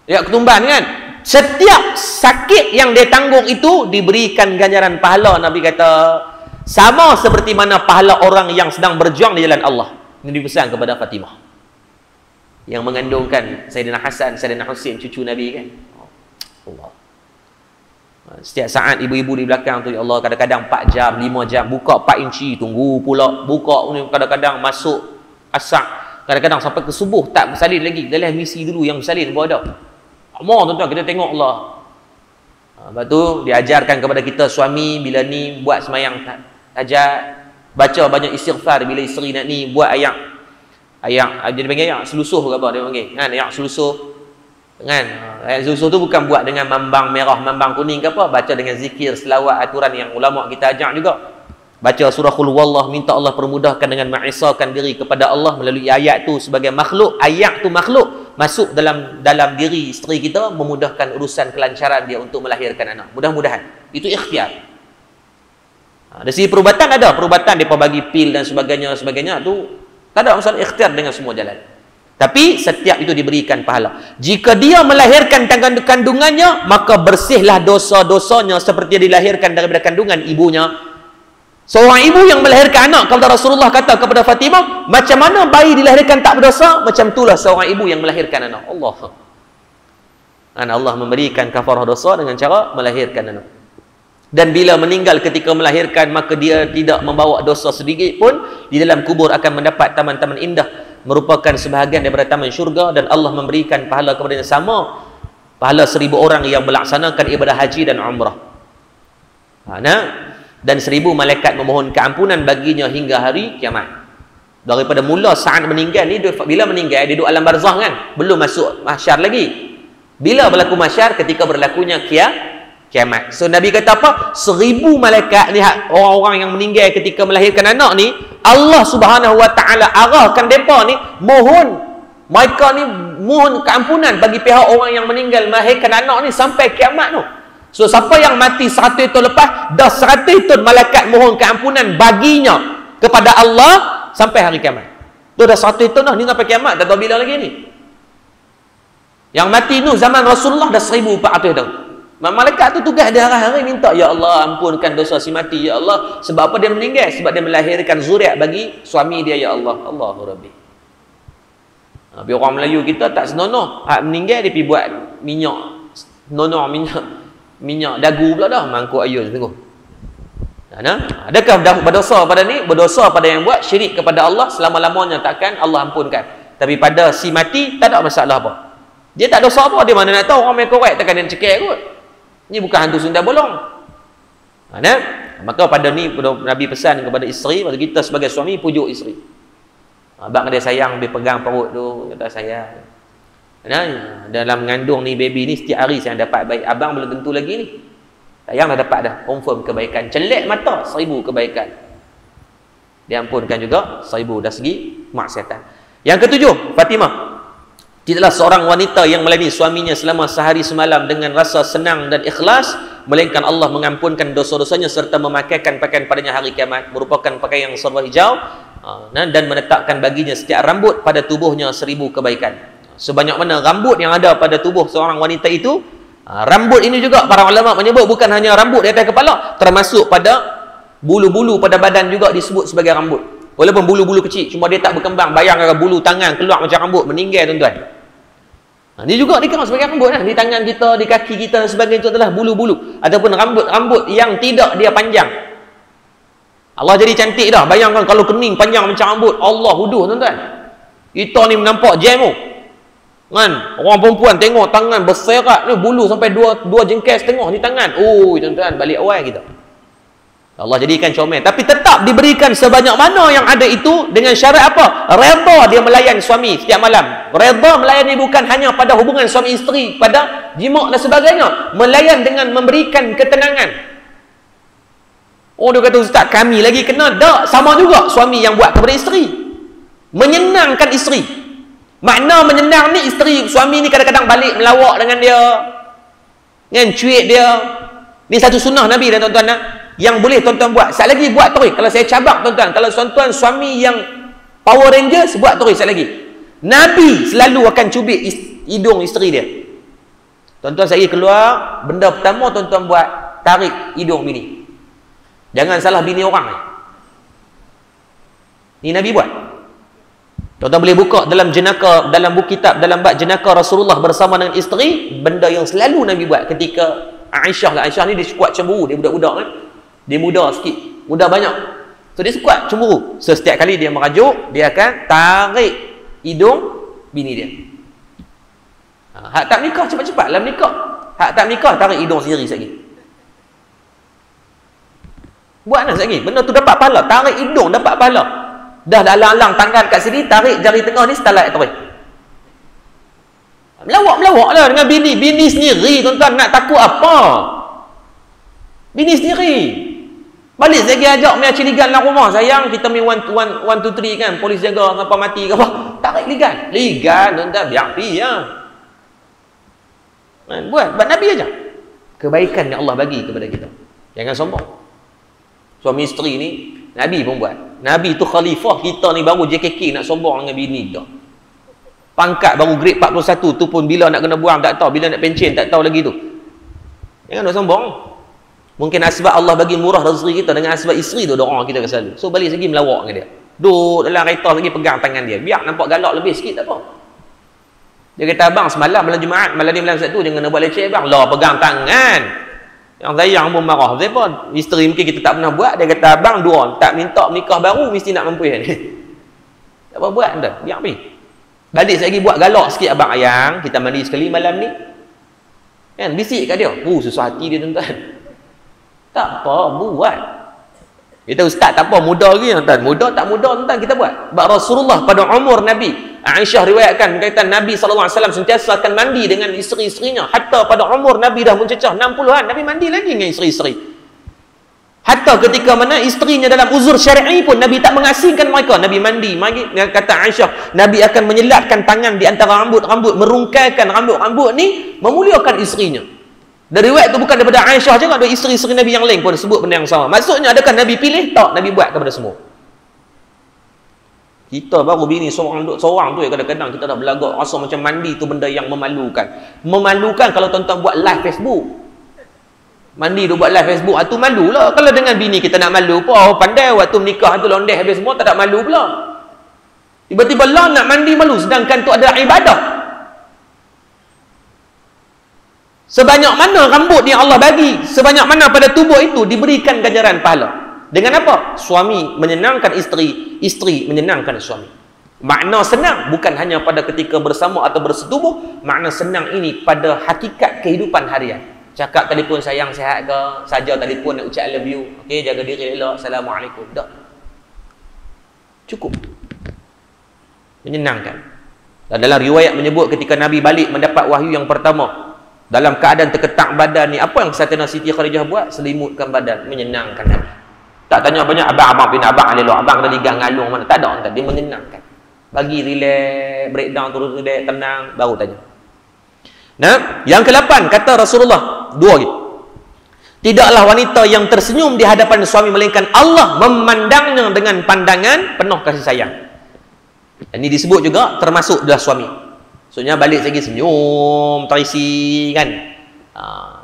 Ayak ketumban kan? Setiap sakit yang dia tanggung itu diberikan ganjaran pahala. Nabi kata sama seperti mana pahala orang yang sedang berjuang di jalan Allah. Ini dipesan kepada Fatimah yang mengandungkan Sayyidina Hasan, Sayyidina Husin, cucu Nabi kan. Allah. Setiap saat ibu-ibu di belakang tu, ya Allah, kadang-kadang 4 jam, 5 jam, buka 4 inci, tunggu pula, buka kadang-kadang masuk asak, kadang-kadang sampai ke subuh tak bersalin lagi. Dalam misi dulu yang bersalin pun ada. Amor tuan-tuan, kita tengok Allah. Lepas tu diajarkan kepada kita suami bila ni buat semayang hajat, baca banyak istighfar. Bila isteri nak ni buat ayak dia panggil ayak selusuh ke apa dia panggil kan, ayak selusuh. Kan? Ayat zuhur tu bukan buat dengan mambang merah, mambang kuning ke apa, baca dengan zikir, selawat, aturan yang ulama kita ajak juga. Baca surah Qul Huwallah, minta Allah permudahkan dengan mengisahkan diri kepada Allah melalui ayat tu sebagai makhluk. Ayat tu makhluk masuk dalam diri isteri kita, memudahkan urusan kelancaran dia untuk melahirkan anak. Mudah-mudahan. Itu ikhtiar. Dari segi perubatan ada, perubatan depa bagi pil dan sebagainya tu tak ada masalah, ikhtiar dengan semua jalan. Tapi setiap itu diberikan pahala. Jika dia melahirkan kandungannya, maka bersihlah dosa-dosanya seperti dia dilahirkan daripada kandungan ibunya. Seorang ibu yang melahirkan anak, kalau Rasulullah kata kepada Fatimah, macam mana bayi dilahirkan tak berdosa, macam itulah seorang ibu yang melahirkan anak. Allah memberikan kafarah dosa dengan cara melahirkan anak. Dan bila meninggal ketika melahirkan, maka dia tidak membawa dosa sedikit pun. Di dalam kubur akan mendapat taman-taman indah, merupakan sebahagian daripada taman syurga, dan Allah memberikan pahala kepadanya sama pahala 1000 orang yang melaksanakan ibadah haji dan umrah. Dan 1000 malaikat memohon keampunan baginya hingga hari kiamat. Daripada mula saat meninggal ni, bila meninggal dia duduk alam barzah kan, belum masuk mahsyar lagi. Bila berlaku mahsyar? Ketika berlakunya kiamat. So Nabi kata apa? 1000 malaikat ni, orang-orang yang meninggal ketika melahirkan anak ni, Allah Subhanahu wa taala arahkan depa ni mereka ni mohon keampunan bagi pihak orang yang meninggal melahirkan anak ni sampai kiamat tu. So siapa yang mati 100 tahun lepas, dah 100 tahun malaikat mohon keampunan baginya kepada Allah sampai hari kiamat. Tu dah 100 tahun dah, ni sampai kiamat, tak tahu bila lagi ni. Yang mati tu zaman Rasulullah dah 1400 tahun. Malaikat tu tugas dia hari-hari minta, ya Allah ampunkan dosa si mati, ya Allah. Sebab apa dia meninggal? Sebab dia melahirkan zuriat bagi suami dia, ya Allah. Allahu Rabbi. Tapi orang Melayu kita tak senonoh. Hak meninggal dia pergi buat minyak dagu pula dah, mangkuk ayun tengok. Adakah berdosa pada ni? Berdosa pada yang buat syirik kepada Allah, selama-lamanya takkan Allah ampunkan. Tapi pada si mati tak ada masalah apa. Dia tak dosa apa, dia mana nak tahu orang main korek takkan dia cekik kot. Ni bukan hantu sunda bolong. Maka pada ni Nabi pesan kepada isteri, pada kita sebagai suami, pujuk isteri. Abang dia sayang, dia pegang perut tu, kata sayang. Dalam mengandung ni baby ni, setiap hari saya dapat baik. Abang belum tentu lagi ni. Sayang dah dapat dah, confirm kebaikan. Celik mata, 1000 kebaikan. Diampunkan juga 1000 dari segi maksiatan. Yang ketujuh, Fatimah. Tidaklah seorang wanita yang melayani suaminya selama sehari semalam dengan rasa senang dan ikhlas, melainkan Allah mengampunkan dosa-dosanya serta memakaikan pakaian padanya hari kiamat, merupakan pakaian yang serba hijau, dan menetapkan baginya setiap rambut pada tubuhnya 1000 kebaikan. Sebanyak mana rambut yang ada pada tubuh seorang wanita itu, rambut ini juga para ulama menyebut bukan hanya rambut di atas kepala, termasuk pada bulu-bulu pada badan juga disebut sebagai rambut. Walaupun bulu-bulu kecil, cuma dia tak berkembang. Bayangkan bulu tangan keluar macam rambut, meninggal tuan-tuan. Ini juga dikenal sebagai rambut kan? Di tangan kita, di kaki kita dan sebagainya, itu adalah bulu-bulu ataupun rambut-rambut yang tidak dia panjang. Allah jadi cantik dah. Bayangkan kalau kening panjang macam rambut, Allah huduh tuan-tuan. Kita ni nampak jam kan? Orang perempuan tengok tangan berserak ni, bulu sampai 2 jengkal setengah di tangan. Oh tuan-tuan, balik awal kita. Allah jadikan comel, tapi tetap diberikan sebanyak mana yang ada itu dengan syarat apa? Redha dia melayan suami setiap malam. Redha melayani bukan hanya pada hubungan suami isteri, pada jima' dan sebagainya. Melayan dengan memberikan ketenangan. Oh dia kata, ustaz kami lagi kena. Tak, sama juga suami yang buat kepada isteri. Menyenangkan isteri. Makna menyenang ni, isteri suami ni kadang-kadang balik melawak dengan dia, kan, cuit dia. Ni satu sunnah Nabi dan tuan-tuan yang boleh tuan-tuan buat. Sekali lagi buat terus. Kalau saya cabak tuan-tuan, kalau tuan-tuan suami yang Power Rangers, buat terus sekali lagi. Nabi selalu akan cubit hidung isteri dia. Tuan-tuan saya keluar, benda pertama tuan-tuan buat, tarik hidung bini. Jangan salah bini orang ni Nabi buat. Tuan-tuan boleh buka dalam jenaka, dalam buku kitab, dalam bab jenaka Rasulullah bersama dengan isteri, benda yang selalu Nabi buat ketika Aisyah ni dia kuat cemburu, dia budak-budak kan. Dia muda sikit, muda banyak. So dia kuat cemburu. So setiap kali dia merajuk, dia akan tarik hidung bini dia. Hak tak nikah cepat-cepat dalam nikah. Hak tak nikah tarik hidung sendiri sekali. Buat sekali. Benda tu dapat pahala, tarik hidung dapat pahala. Dah alang-alang tangan kat sini, tarik jari tengah ni, setalat terus. Melawak lah dengan bini sendiri, tuan-tuan, nak takut apa? Bini sendiri. Balik lagi ajak main ciligan dalam rumah. Sayang, kita main 1, 2, 3 kan. Polis jaga sampai mati ke apa. Tarik ligan. Ligan, tuan-tuan. Biar pergi ya. Buat Nabi aja. Kebaikan yang Allah bagi kepada kita. Jangan sombong. Suami isteri ni, Nabi pun buat. Nabi tu khalifah. Kita ni baru JKK nak sombong dengan bini dah. Pangkat baru grade 41 tu pun bila nak kena buang tak tahu. Bila nak pencen tak tahu lagi tu. Jangan nak sombong. Mungkin asbab Allah bagi murah rezeki kita dengan asbab isteri tu doa kita selalu. So balik lagi melawak dengan dia. Duduk dalam kereta lagi pegang tangan dia. Biar nampak galak lebih sikit tak apa. Dia kata, abang semalam malam Jumaat, malam ni malam Sabtu jangan nak buat leceh bang. Lah pegang tangan. Yang sayang pun marah. Siapa? Isteri mungkin kita tak pernah buat. Dia kata, abang dua tak minta menikah baru mesti nak mampu ni. Tak apa buat dah. Biar pergi. Balik lagi buat galak sikit, abang ayang kita mandi sekali malam ni. Kan bisik kat dia. Susah hati dia tuan-tuan. Tak apa, buat. Kita ustaz tak apa, muda lagi tuan-tuan. Muda tak muda tuan-tuan kita buat. Sebab Rasulullah pada umur Nabi, Aisyah riwayatkan berkaitan Nabi SAW sentiasa akan mandi dengan isteri-isterinya. Hatta pada umur Nabi dah mencecah 60-an, Nabi mandi lagi dengan isteri-isteri. Hatta ketika mana isterinya dalam uzur syar'i pun Nabi tak mengasingkan mereka. Nabi mandi. Kata Aisyah, Nabi akan menyelatkan tangan di antara rambut-rambut, merungkaikan rambut-rambut ni, memuliakan isterinya. Dari riwayat tu bukan daripada Aisyah je, ada isteri-isteri Nabi yang lain pun sebut benda yang sama. Maksudnya adakah Nabi pilih? Tak, Nabi buat kepada semua. Kita baru bini seorang tu ya, kadang-kadang kita dah berlagak rasa macam mandi tu benda yang memalukan. Memalukan kalau tuan-tuan buat live Facebook. Mandi tu buat live Facebook, tu malu lah. Kalau dengan bini kita nak malu apa? Pandai waktu menikah tu londeh habis semua tak ada malu pula. Tiba-tiba lah nak mandi malu, sedangkan tu ada ibadah. Sebanyak mana rambut yang Allah bagi, sebanyak mana pada tubuh itu diberikan ganjaran pahala. Dengan apa? Suami menyenangkan isteri, isteri menyenangkan suami. Makna senang bukan hanya pada ketika bersama atau bersetubuh, makna senang ini pada hakikat kehidupan harian. Cakap telefon sayang sihat ke, saja telefon nak ucap I love you, okey, jaga diri elok, assalamualaikum, dah. Cukup. Menyenangkan. Dan dalam riwayat menyebut ketika Nabi balik mendapat wahyu yang pertama, dalam keadaan terketak badan ni, apa yang Sayyidatina Siti Khadijah buat? Selimutkan badan, menyenangkan Nabi. Tak tanya banyak, abang pindah, abang elok, abang kena ligang ngalung mana, tak ada, dia menyenangkan. Bagi relax, breakdown turun relax, tenang, baru tanya. Nah, yang ke-8 kata Rasulullah, 2 lagi. Tidaklah wanita yang tersenyum di hadapan suami melainkan Allah memandangnya dengan pandangan penuh kasih sayang. Ini disebut juga termasuk adalah suami. Maksudnya balik lagi senyum, terisi kan.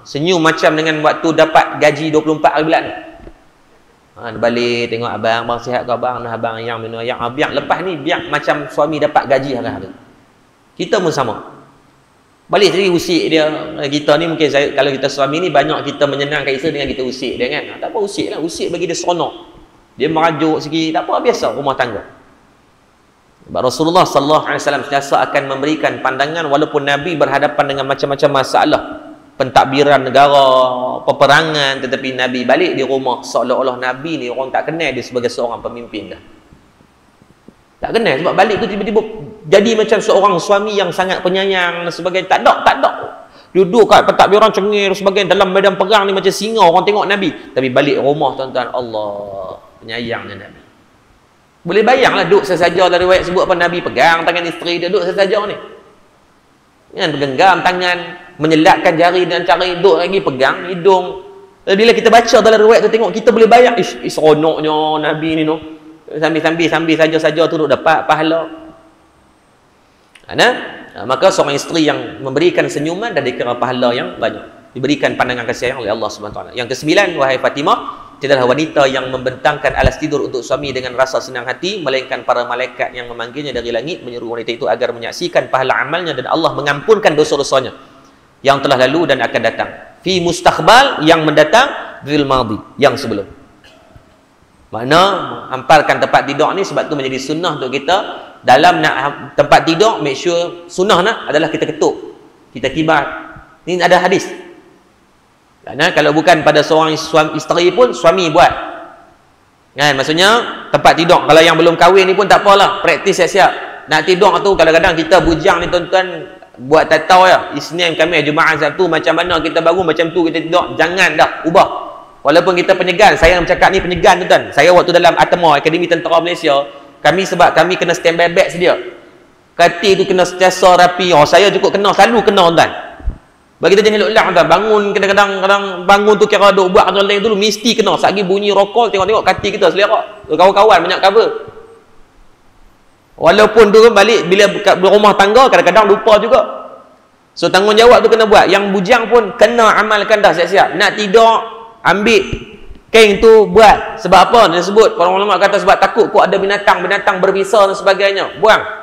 Senyum macam dengan waktu dapat gaji 24 hari bulan. Balik tengok abang sihat ke abang, nah abang yang minum yang biar lepas ni biar macam suami dapat gaji hari-hari. Kita pun sama. Balik lagi usik dia. Kita ni mungkin kalau kita suami ni banyak kita menyenangkan isteri dengan kita usik dia kan. Tak apa usik lah, usik bagi dia seronok. Dia merajuk sikit, tak apa, biasa rumah tangga. Rasulullah sallallahu alaihi wasallam sentiasa akan memberikan pandangan walaupun Nabi berhadapan dengan macam-macam masalah, pentadbiran negara, peperangan, tetapi Nabi balik di rumah seolah-olah Nabi ni orang tak kenal dia sebagai seorang pemimpin dah. Tak kenal sebab balik tu tiba-tiba jadi macam seorang suami yang sangat penyayang dan sebagainya. Tak ada. Duduk kat pentadbiran cengir sebagainya dalam medan perang ni macam singa orang tengok Nabi. Tapi balik rumah tuan-tuan, Allah penyayangnya Nabi. Boleh bayanglah duduk sesaja dari riwayat sebut apa Nabi pegang tangan isteri dia duduk sesaja ni. Kan bergenggam tangan, menyelatkan jari dan cara duduk lagi pegang hidung. Bila kita baca dalam riwayat tu tengok kita boleh bayang seronoknya Nabi ni no. Sambil saja-saja tu duduk dapat pahala. Maka seorang isteri yang memberikan senyuman dan dikira pahala yang banyak, diberikan pandangan kasih sayang oleh Allah Subhanahu Wa Taala. Yang ke-9, wahai Fatimah, tidaklah wanita yang membentangkan alas tidur untuk suami dengan rasa senang hati, melainkan para malaikat yang memanggilnya dari langit menyeru wanita itu agar menyaksikan pahala amalnya dan Allah mengampunkan dosa-dosanya yang telah lalu dan akan datang. Fi mustaqbal, yang mendatang, fil madi, yang sebelum. Makna hamparkan tempat tidur ni sebab tu menjadi sunnah untuk kita. Dalam nak tempat tidur, make sure sunnah nak adalah kita ketuk, kita kibar. Ini ada hadis. Karena kalau bukan pada seorang isteri pun suami buat. Kan maksudnya tempat tidur kalau yang belum kahwin ni pun tak apalah, praktis siap-siap. Nak tidur tu kadang-kadang kita bujang ni tuan-tuan buat tak tahu ya, Isnin, Khamis, Jumaat, Sabtu macam mana kita bangun macam tu kita tidur. Jangan dah ubah. Walaupun kita penyegan, saya bercakap ni penyegan tuan. Saya waktu dalam ATMA, Akademi Tentera Malaysia, sebab kami kena standby bag sedia. Katil tu kena sentiasa rapi. Saya cukup kena, selalu kena tuan. Bagi kita jangan elok-elok tuan. Bangun kadang-kadang bangun tu kira duk buat kerja lain dulu mesti kena. Sagi bunyi rokol tengok-tengok katil kita selera. Kawan-kawan banyak cover. Walaupun tu balik bila berumah tangga kadang-kadang lupa juga. So tanggungjawab tu kena buat. Yang bujang pun kena amalkan dah siap-siap. Nak tidur ambil kain tu buat. Sebab apa dia sebut? Para ulama kata sebab takut kok ada binatang berbisa dan sebagainya. Buang.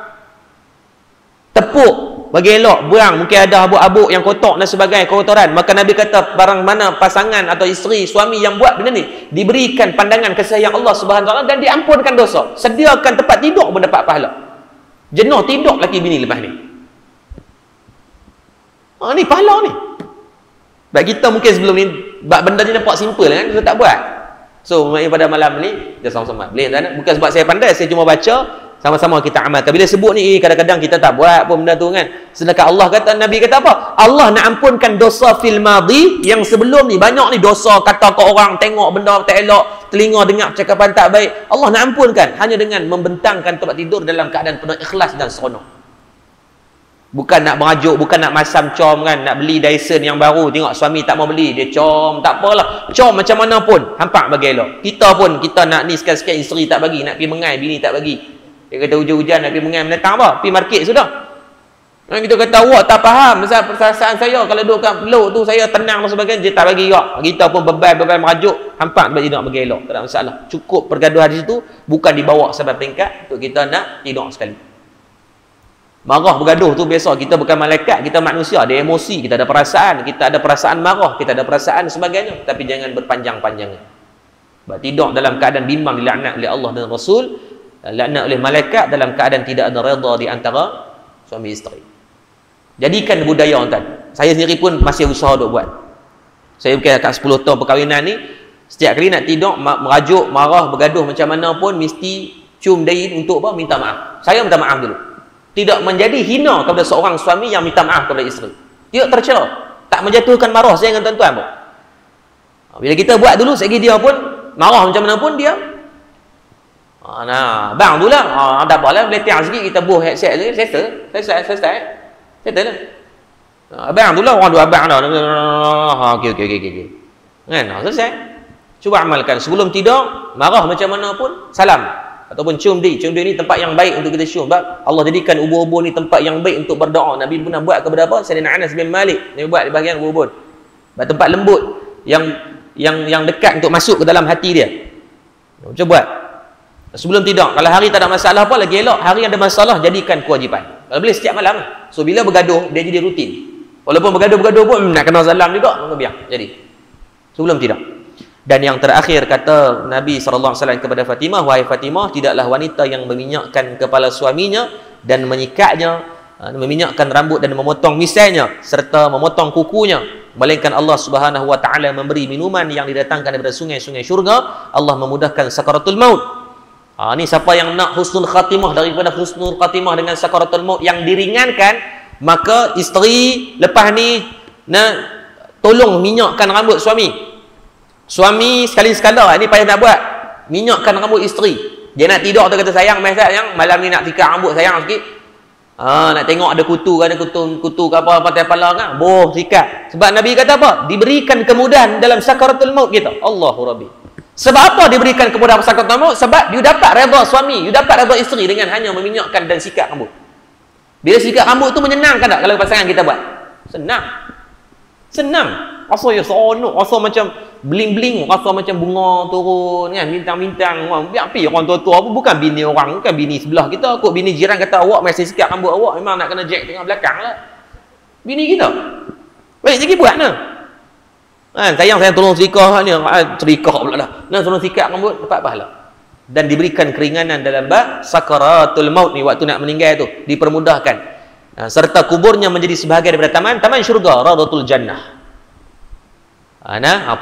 Tepuk bagi elok, buang. Mungkin ada habuk-habuk yang kotor dan sebagainya, kotoran. Maka Nabi kata barang mana pasangan atau isteri, suami yang buat benda ni, diberikan pandangan kasih sayang Allah Subhanahu Wa Taala dan diampunkan dosa. Sediakan tempat tidur pun dapat pahala. Jenuh tidur laki bini lepas ni. Ni pahala ni. Sebab kita mungkin sebelum ni benda ni nampak simple kan, kita tak buat. So pada malam ni kita sama-sama boleh tak? Bukan sebab saya pandai, saya cuma baca, sama-sama kita amalkan. Bila sebut ni kadang-kadang kita tak buat pun benda tu kan. Sedangkan Allah kata, Nabi kata apa? Allah nak ampunkan dosa fil madhi yang sebelum ni. Banyak ni dosa kata ke orang, tengok benda tak elok, telinga dengar percakapan tak baik. Allah nak ampunkan hanya dengan membentangkan tempat tidur dalam keadaan penuh ikhlas dan seronok. Bukan nak merajuk, bukan nak masam com kan, nak beli Dyson yang baru, tengok suami tak mau beli, dia com, tak apalah. Com macam mana pun, hampak bagi elok. Kita pun, kita nak ni sekali-sekali isteri tak bagi, nak pergi mengai, bini tak bagi. Dia kata hujan-hujan nak pergi mengai, menetang apa? Pergi market sudah. Dan kita kata, awak tak faham pasal perasaan saya, kalau duduk kat peluk tu, saya tenang dan sebagainya, dia tak bagi juga. Kita pun beban merajuk, hampak sebab dia nak bagi elok. Tak ada masalah. Cukup pergaduhan di situ, bukan dibawa sebab peringkat, untuk kita nak tidur sekali. Marah bergaduh tu biasa, kita bukan malaikat, kita manusia, ada emosi, kita ada perasaan marah, kita ada perasaan sebagainya, tapi jangan berpanjang-panjangan. Sebab tidur dalam keadaan bimbang dilaknat oleh Allah dan Rasul, laknat oleh malaikat dalam keadaan tidak ada redha di antara suami isteri. Jadikan budaya tuan. Saya sendiri pun masih usaha untuk buat. Saya bukan kat 10 tahun perkahwinan ni, setiap kali nak tidur merajuk, marah, bergaduh macam mana pun mesti cium dahi untuk apa? Minta maaf. Saya minta maaf dulu. Tidak menjadi hina kepada seorang suami yang minta maaf kepada isteri. Tidak tercela. Tak menjatuhkan marah saya dengan tuan-tuan pun. Bila kita buat dulu, sekali dia pun marah macam mana pun dia. Nah, bang tu lah. Tak apalah, boleh tiang sikit, kita buh headset je, selesai. Settle lah. Abang tu lah, orang dua abang dah. Okey. Kan? Selesai. Cuba amalkan. Sebelum tidur, marah macam mana pun, salam. Ataupun cium dia ni tempat yang baik untuk kita cium. Sebab Allah jadikan ubun-ubun ni tempat yang baik untuk berdoa. Nabi pernah buat kepada apa? Sayyidina Anas bin Malik. Nabi buat di bahagian ubun-ubun. Tempat lembut yang dekat untuk masuk ke dalam hati dia. Cuba buat. Sebelum tidur. Kalau hari tak ada masalah apa lagi elok. Hari ada masalah, jadikan kewajipan. Kalau boleh setiap malam. So bila bergaduh, dia jadi rutin. Walaupun bergaduh pun nak kena salam juga, maka biar. Jadi sebelum tidur. Dan yang terakhir kata Nabi SAW kepada Fatimah, wahai Fatimah, tidaklah wanita yang meminyakkan kepala suaminya dan menyikatnya, meminyakkan rambut dan memotong misainya serta memotong kukunya, melainkan Allah Subhanahu Wa Taala memberi minuman yang didatangkan daripada sungai-sungai syurga. Allah memudahkan sakaratul maut. Ni siapa yang nak husnul khatimah, daripada husnul khatimah dengan sakaratul maut yang diringankan, maka isteri lepas ni nak tolong minyakkan rambut suami. Suami sekali-sekala ni payah nak buat, minyakkan rambut isteri. Dia nak tidur tu kata, sayang malam ni nak sikat rambut sayang sikit. Nak tengok ada kutu ke apa patai kepala kan, boh sikat. Sebab Nabi kata apa? Diberikan kemudahan dalam sakaratul maut kita. Allahu Rabbi. Sebab apa diberikan kemudahan sakaratul maut? Sebab you dapat redha suami, you dapat redha isteri dengan hanya meminyakkan dan sikat rambut. Bila sikat rambut tu menyenangkan tak kalau pasangan kita buat? Senang. Rasa ya seronok, rasa macam bling-bling, rasa macam bunga turun kan, bintang-bintang. Biar pi orang tua-tua apa, bukan bini orang, bukan bini sebelah kita. Kok bini jiran kata awak masih sikat rambut awak, memang nak kena jack tengah belakang lah. Bini kita. Baik lagi buat nah. Sayang tolong serikah ni, serikah pula dah. Nah, tolong sikat rambut dapat pahala. Dan diberikan keringanan dalam bab sakaratul maut ni, waktu nak meninggal tu dipermudahkan. Serta kuburnya menjadi sebahagian daripada taman syurga, radatul jannah.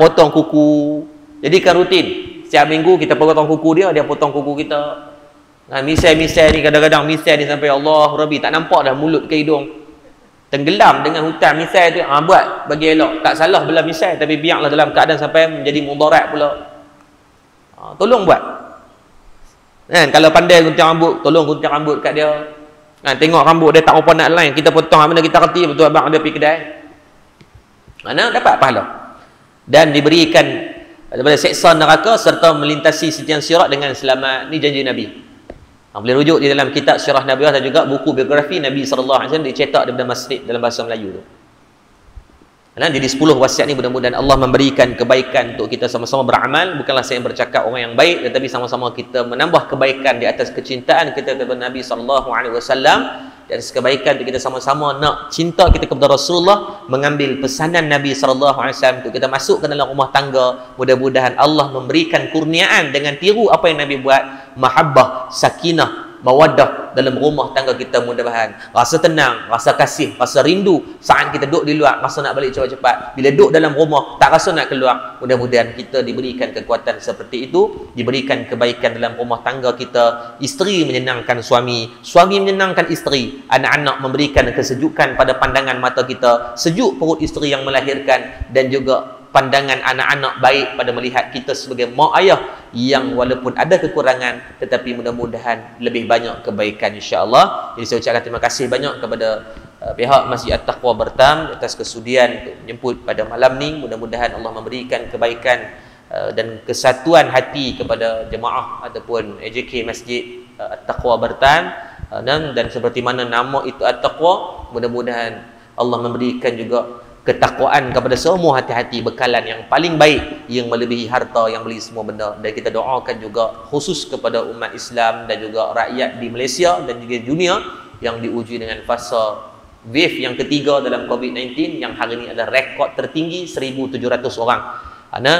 Potong kuku, jadikan rutin. Setiap minggu kita potong kuku dia potong kuku kita. Misai ni kadang-kadang misai ni sampai Allah Rabbi tak nampak dah mulut ke hidung. tenggelam dengan hutan misal tu, buat bagi elok, tak salah belah misal, tapi biarlah dalam keadaan sampai menjadi mudarat pula. Tolong buat. Kan, kalau pandai gunting rambut, tolong gunting rambut kat dia. Kan, tengok rambut dia tak apa nak line, kita potong mana kita reti betul abang ada pergi kedai. Mana dapat pahala. Dan diberikan daripada seksa neraka serta melintasi setiap sirat dengan selamat. Ni janji Nabi. Boleh rujuk di dalam kitab Sirah Nabawiyah dan juga buku biografi Nabi SAW dicetak daripada masjid dalam bahasa Melayu tu. Jadi 10 wasiat ni mudah-mudahan Allah memberikan kebaikan untuk kita sama-sama beramal. Bukanlah saya yang bercakap orang yang baik, tetapi sama-sama kita menambah kebaikan di atas kecintaan kita kepada Nabi SAW. Dan kebaikan untuk kita sama-sama nak cinta kita kepada Rasulullah, mengambil pesanan Nabi SAW untuk kita masuk ke dalam rumah tangga. Mudah-mudahan Allah memberikan kurniaan dengan tiru apa yang Nabi buat, mahabbah, sakinah, mawaddah dalam rumah tangga kita. Mudah-mudahan rasa tenang, rasa kasih, rasa rindu saat kita duduk di luar, rasa nak balik cepat-cepat. Bila duduk dalam rumah tak rasa nak keluar. Mudah-mudahan kita diberikan kekuatan seperti itu, diberikan kebaikan dalam rumah tangga kita. Isteri menyenangkan suami, suami menyenangkan isteri, anak-anak memberikan kesejukan pada pandangan mata kita, sejuk perut isteri yang melahirkan, dan juga pandangan anak-anak baik pada melihat kita sebagai mak ayah yang walaupun ada kekurangan tetapi mudah-mudahan lebih banyak kebaikan insya-Allah. Jadi saya ucapkan terima kasih banyak kepada pihak Masjid At-Taqwa Bertam atas kesudian untuk menjemput pada malam ni. Mudah-mudahan Allah memberikan kebaikan dan kesatuan hati kepada jemaah ataupun AJK Masjid At-Taqwa Bertam, dan seperti mana nama itu At-Taqwa, mudah-mudahan Allah memberikan juga ketakwaan kepada semua hati-hati, bekalan yang paling baik yang melebihi harta yang beli semua benda. Dan kita doakan juga khusus kepada umat Islam dan juga rakyat di Malaysia dan juga dunia yang diuji dengan fasa wave yang ketiga dalam COVID-19 yang hari ini adalah rekod tertinggi 1,700 orang.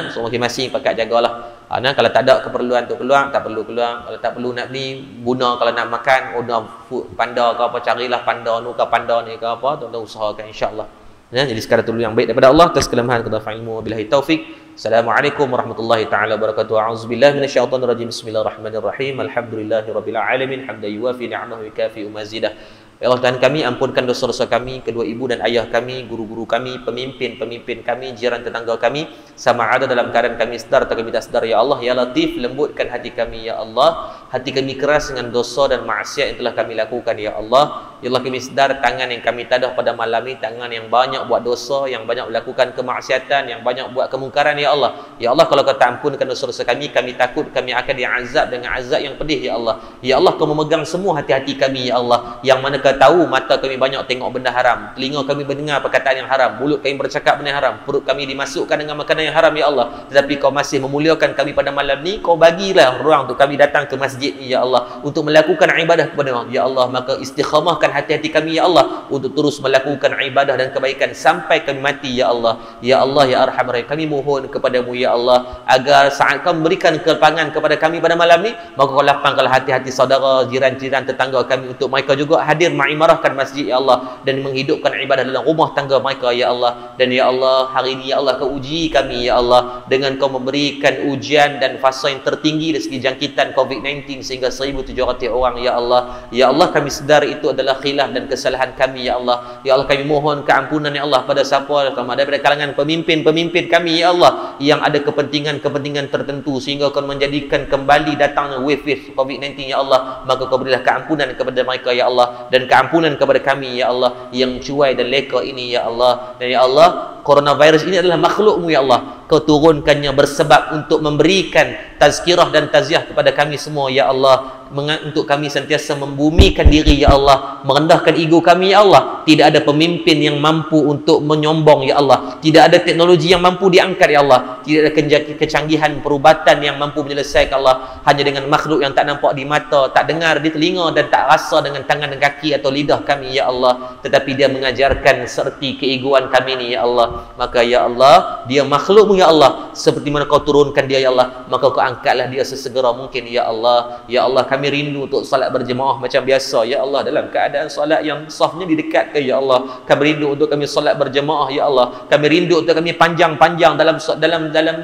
So masing-masing pakat jagalah. Kalau tak ada keperluan untuk keluar, tak perlu keluar. Kalau tak perlu nak beli, guna kalau nak makan, order food panda ke apa, carilah panda ni ke panda ni ke apa, tuan-tuan usahakan insya-Allah. Jadi sekarang dulu yang baik daripada Allah atas kelemahan kita ilmu. Wabillahi taufik. Assalamualaikum warahmatullahi taala wabarakatuh. A'udzubillahi minasyaitonir rajim. Bismillahirrahmanirrahim. Alhamdulillahirabbil alamin. Hamdan yuwafi ni'amahu wa yukafi mazidah. Ya Allah Tuhan kami, ampunkan dosa-dosa kami, kedua ibu dan ayah kami, guru-guru kami, pemimpin-pemimpin kami, jiran tetangga kami, sama ada dalam keadaan kami sedar atau kami tak sedar. Ya Allah, Ya Latif, lembutkan hati kami. Ya Allah, hati kami keras dengan dosa dan maksiat yang telah kami lakukan. Ya Allah, Ya Allah, kami sedar tangan yang kami tadah pada malam ini, tangan yang banyak buat dosa, yang banyak melakukan kemaksiatan, yang banyak buat kemungkaran. Ya Allah, Ya Allah, kalau kau tak ampunkan dosa-dosa kami takut kami akan diazab dengan azab yang pedih. Ya Allah, Ya Allah, kau memegang semua hati-hati kami. Ya Allah, yang mana kau tahu mata kami banyak tengok benda haram, telinga kami mendengar perkataan yang haram, mulut kami bercakap benda haram, perut kami dimasukkan dengan makanan yang haram. Ya Allah, tetapi kau masih memuliakan kami pada malam ni. Kau bagilah ruang untuk kami datang ke masjid ni. Ya Allah, untuk melakukan ibadah kepada Allah. Ya Allah, maka istiqamahkan hati-hati kami. Ya Allah, untuk terus melakukan ibadah dan kebaikan sampai kami mati. Ya Allah, Ya Allah, Ya Arhamar Rahim, kami mohon kepadamu Ya Allah, agar saat kau memberikan kelapangan kepada kami pada malam ni, maka kau lapangkanlah hati-hati saudara, jiran-jiran, tetangga kami, untuk mereka juga hadir mengimarahkan masjid. Ya Allah, dan menghidupkan ibadah dalam rumah tangga mereka. Ya Allah, dan Ya Allah, hari ini Ya Allah, kau uji kami. Ya Allah, dengan kau memberikan ujian dan fasa yang tertinggi dari segi jangkitan COVID-19 sehingga 1,700 orang. Ya Allah, Ya Allah, kami sedar itu adalah khilaf dan kesalahan kami. Ya Allah, Ya Allah, kami mohon keampunan Ya Allah pada siapa daripada kalangan pemimpin-pemimpin kami. Ya Allah, yang ada kepentingan-kepentingan tertentu sehingga kau menjadikan kembali datangnya wave COVID-19. Ya Allah, maka kau berilah keampunan kepada mereka. Ya Allah, dan keampunan kepada kami. Ya Allah, yang cuai dan leka ini. Ya Allah, dan Ya Allah, coronavirus ini adalah makhlukmu. Ya Allah, kau turunkannya bersebab untuk memberikan tazkirah dan taziah kepada kami semua. Ya Allah, untuk kami sentiasa membumikan diri. Ya Allah, merendahkan ego kami. Ya Allah, tidak ada pemimpin yang mampu untuk menyombong. Ya Allah, tidak ada teknologi yang mampu diangkat. Ya Allah, tidak ada kecanggihan perubatan yang mampu menyelesaikan. Allah, hanya dengan makhluk yang tak nampak di mata, tak dengar di telinga, dan tak rasa dengan tangan dan kaki atau lidah kami. Ya Allah, tetapi dia mengajarkan serti keegoan kami ni. Ya Allah, maka Ya Allah, dia makhlukmu. Ya Allah, seperti mana kau turunkan dia. Ya Allah, maka kau angkatlah dia sesegera mungkin. Ya Allah, Ya Allah, kami rindu untuk salat berjemaah macam biasa. Ya Allah, dalam keadaan salat yang safnya di dekat sihatkan ya Allah. Kami rindu untuk kami solat berjemaah ya Allah. Kami rindu untuk kami panjang-panjang dalam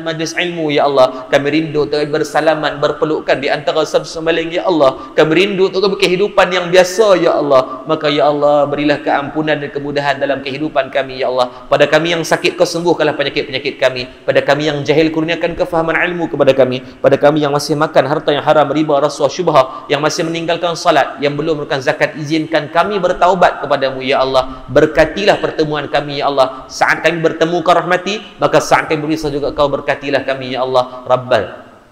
majlis ilmu ya Allah. Kami rindu untuk kami bersalaman, berpelukan di antara semaling ya Allah. Kami rindu untuk kami kehidupan yang biasa ya Allah. Maka ya Allah, berilah keampunan dan kemudahan dalam kehidupan kami ya Allah. Pada kami yang sakit, kau sembuhkanlah penyakit-penyakit kami. Pada kami yang jahil, kurniakan kefahaman ilmu kepada kami. Pada kami yang masih makan harta yang haram, riba, rasuah, syubhah, yang masih meninggalkan salat, yang belum melakukan zakat, izinkan kami bertaubat kepadamu ya Allah. Berkatilah pertemuan kami ya Allah. Saat kami bertemu kau rahmati, maka saat kami berpisah juga kau berkatilah kami ya Allah. Rabbal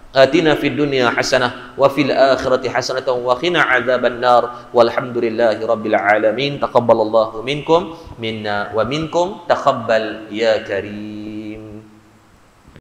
atina fid dunya hasanah wa fil akhirati hasanatan wa qina adzaban nar walhamdulillahi rabbil alamin. Taqabbalallahu minkum minna wa minkum taqabbal ya karim.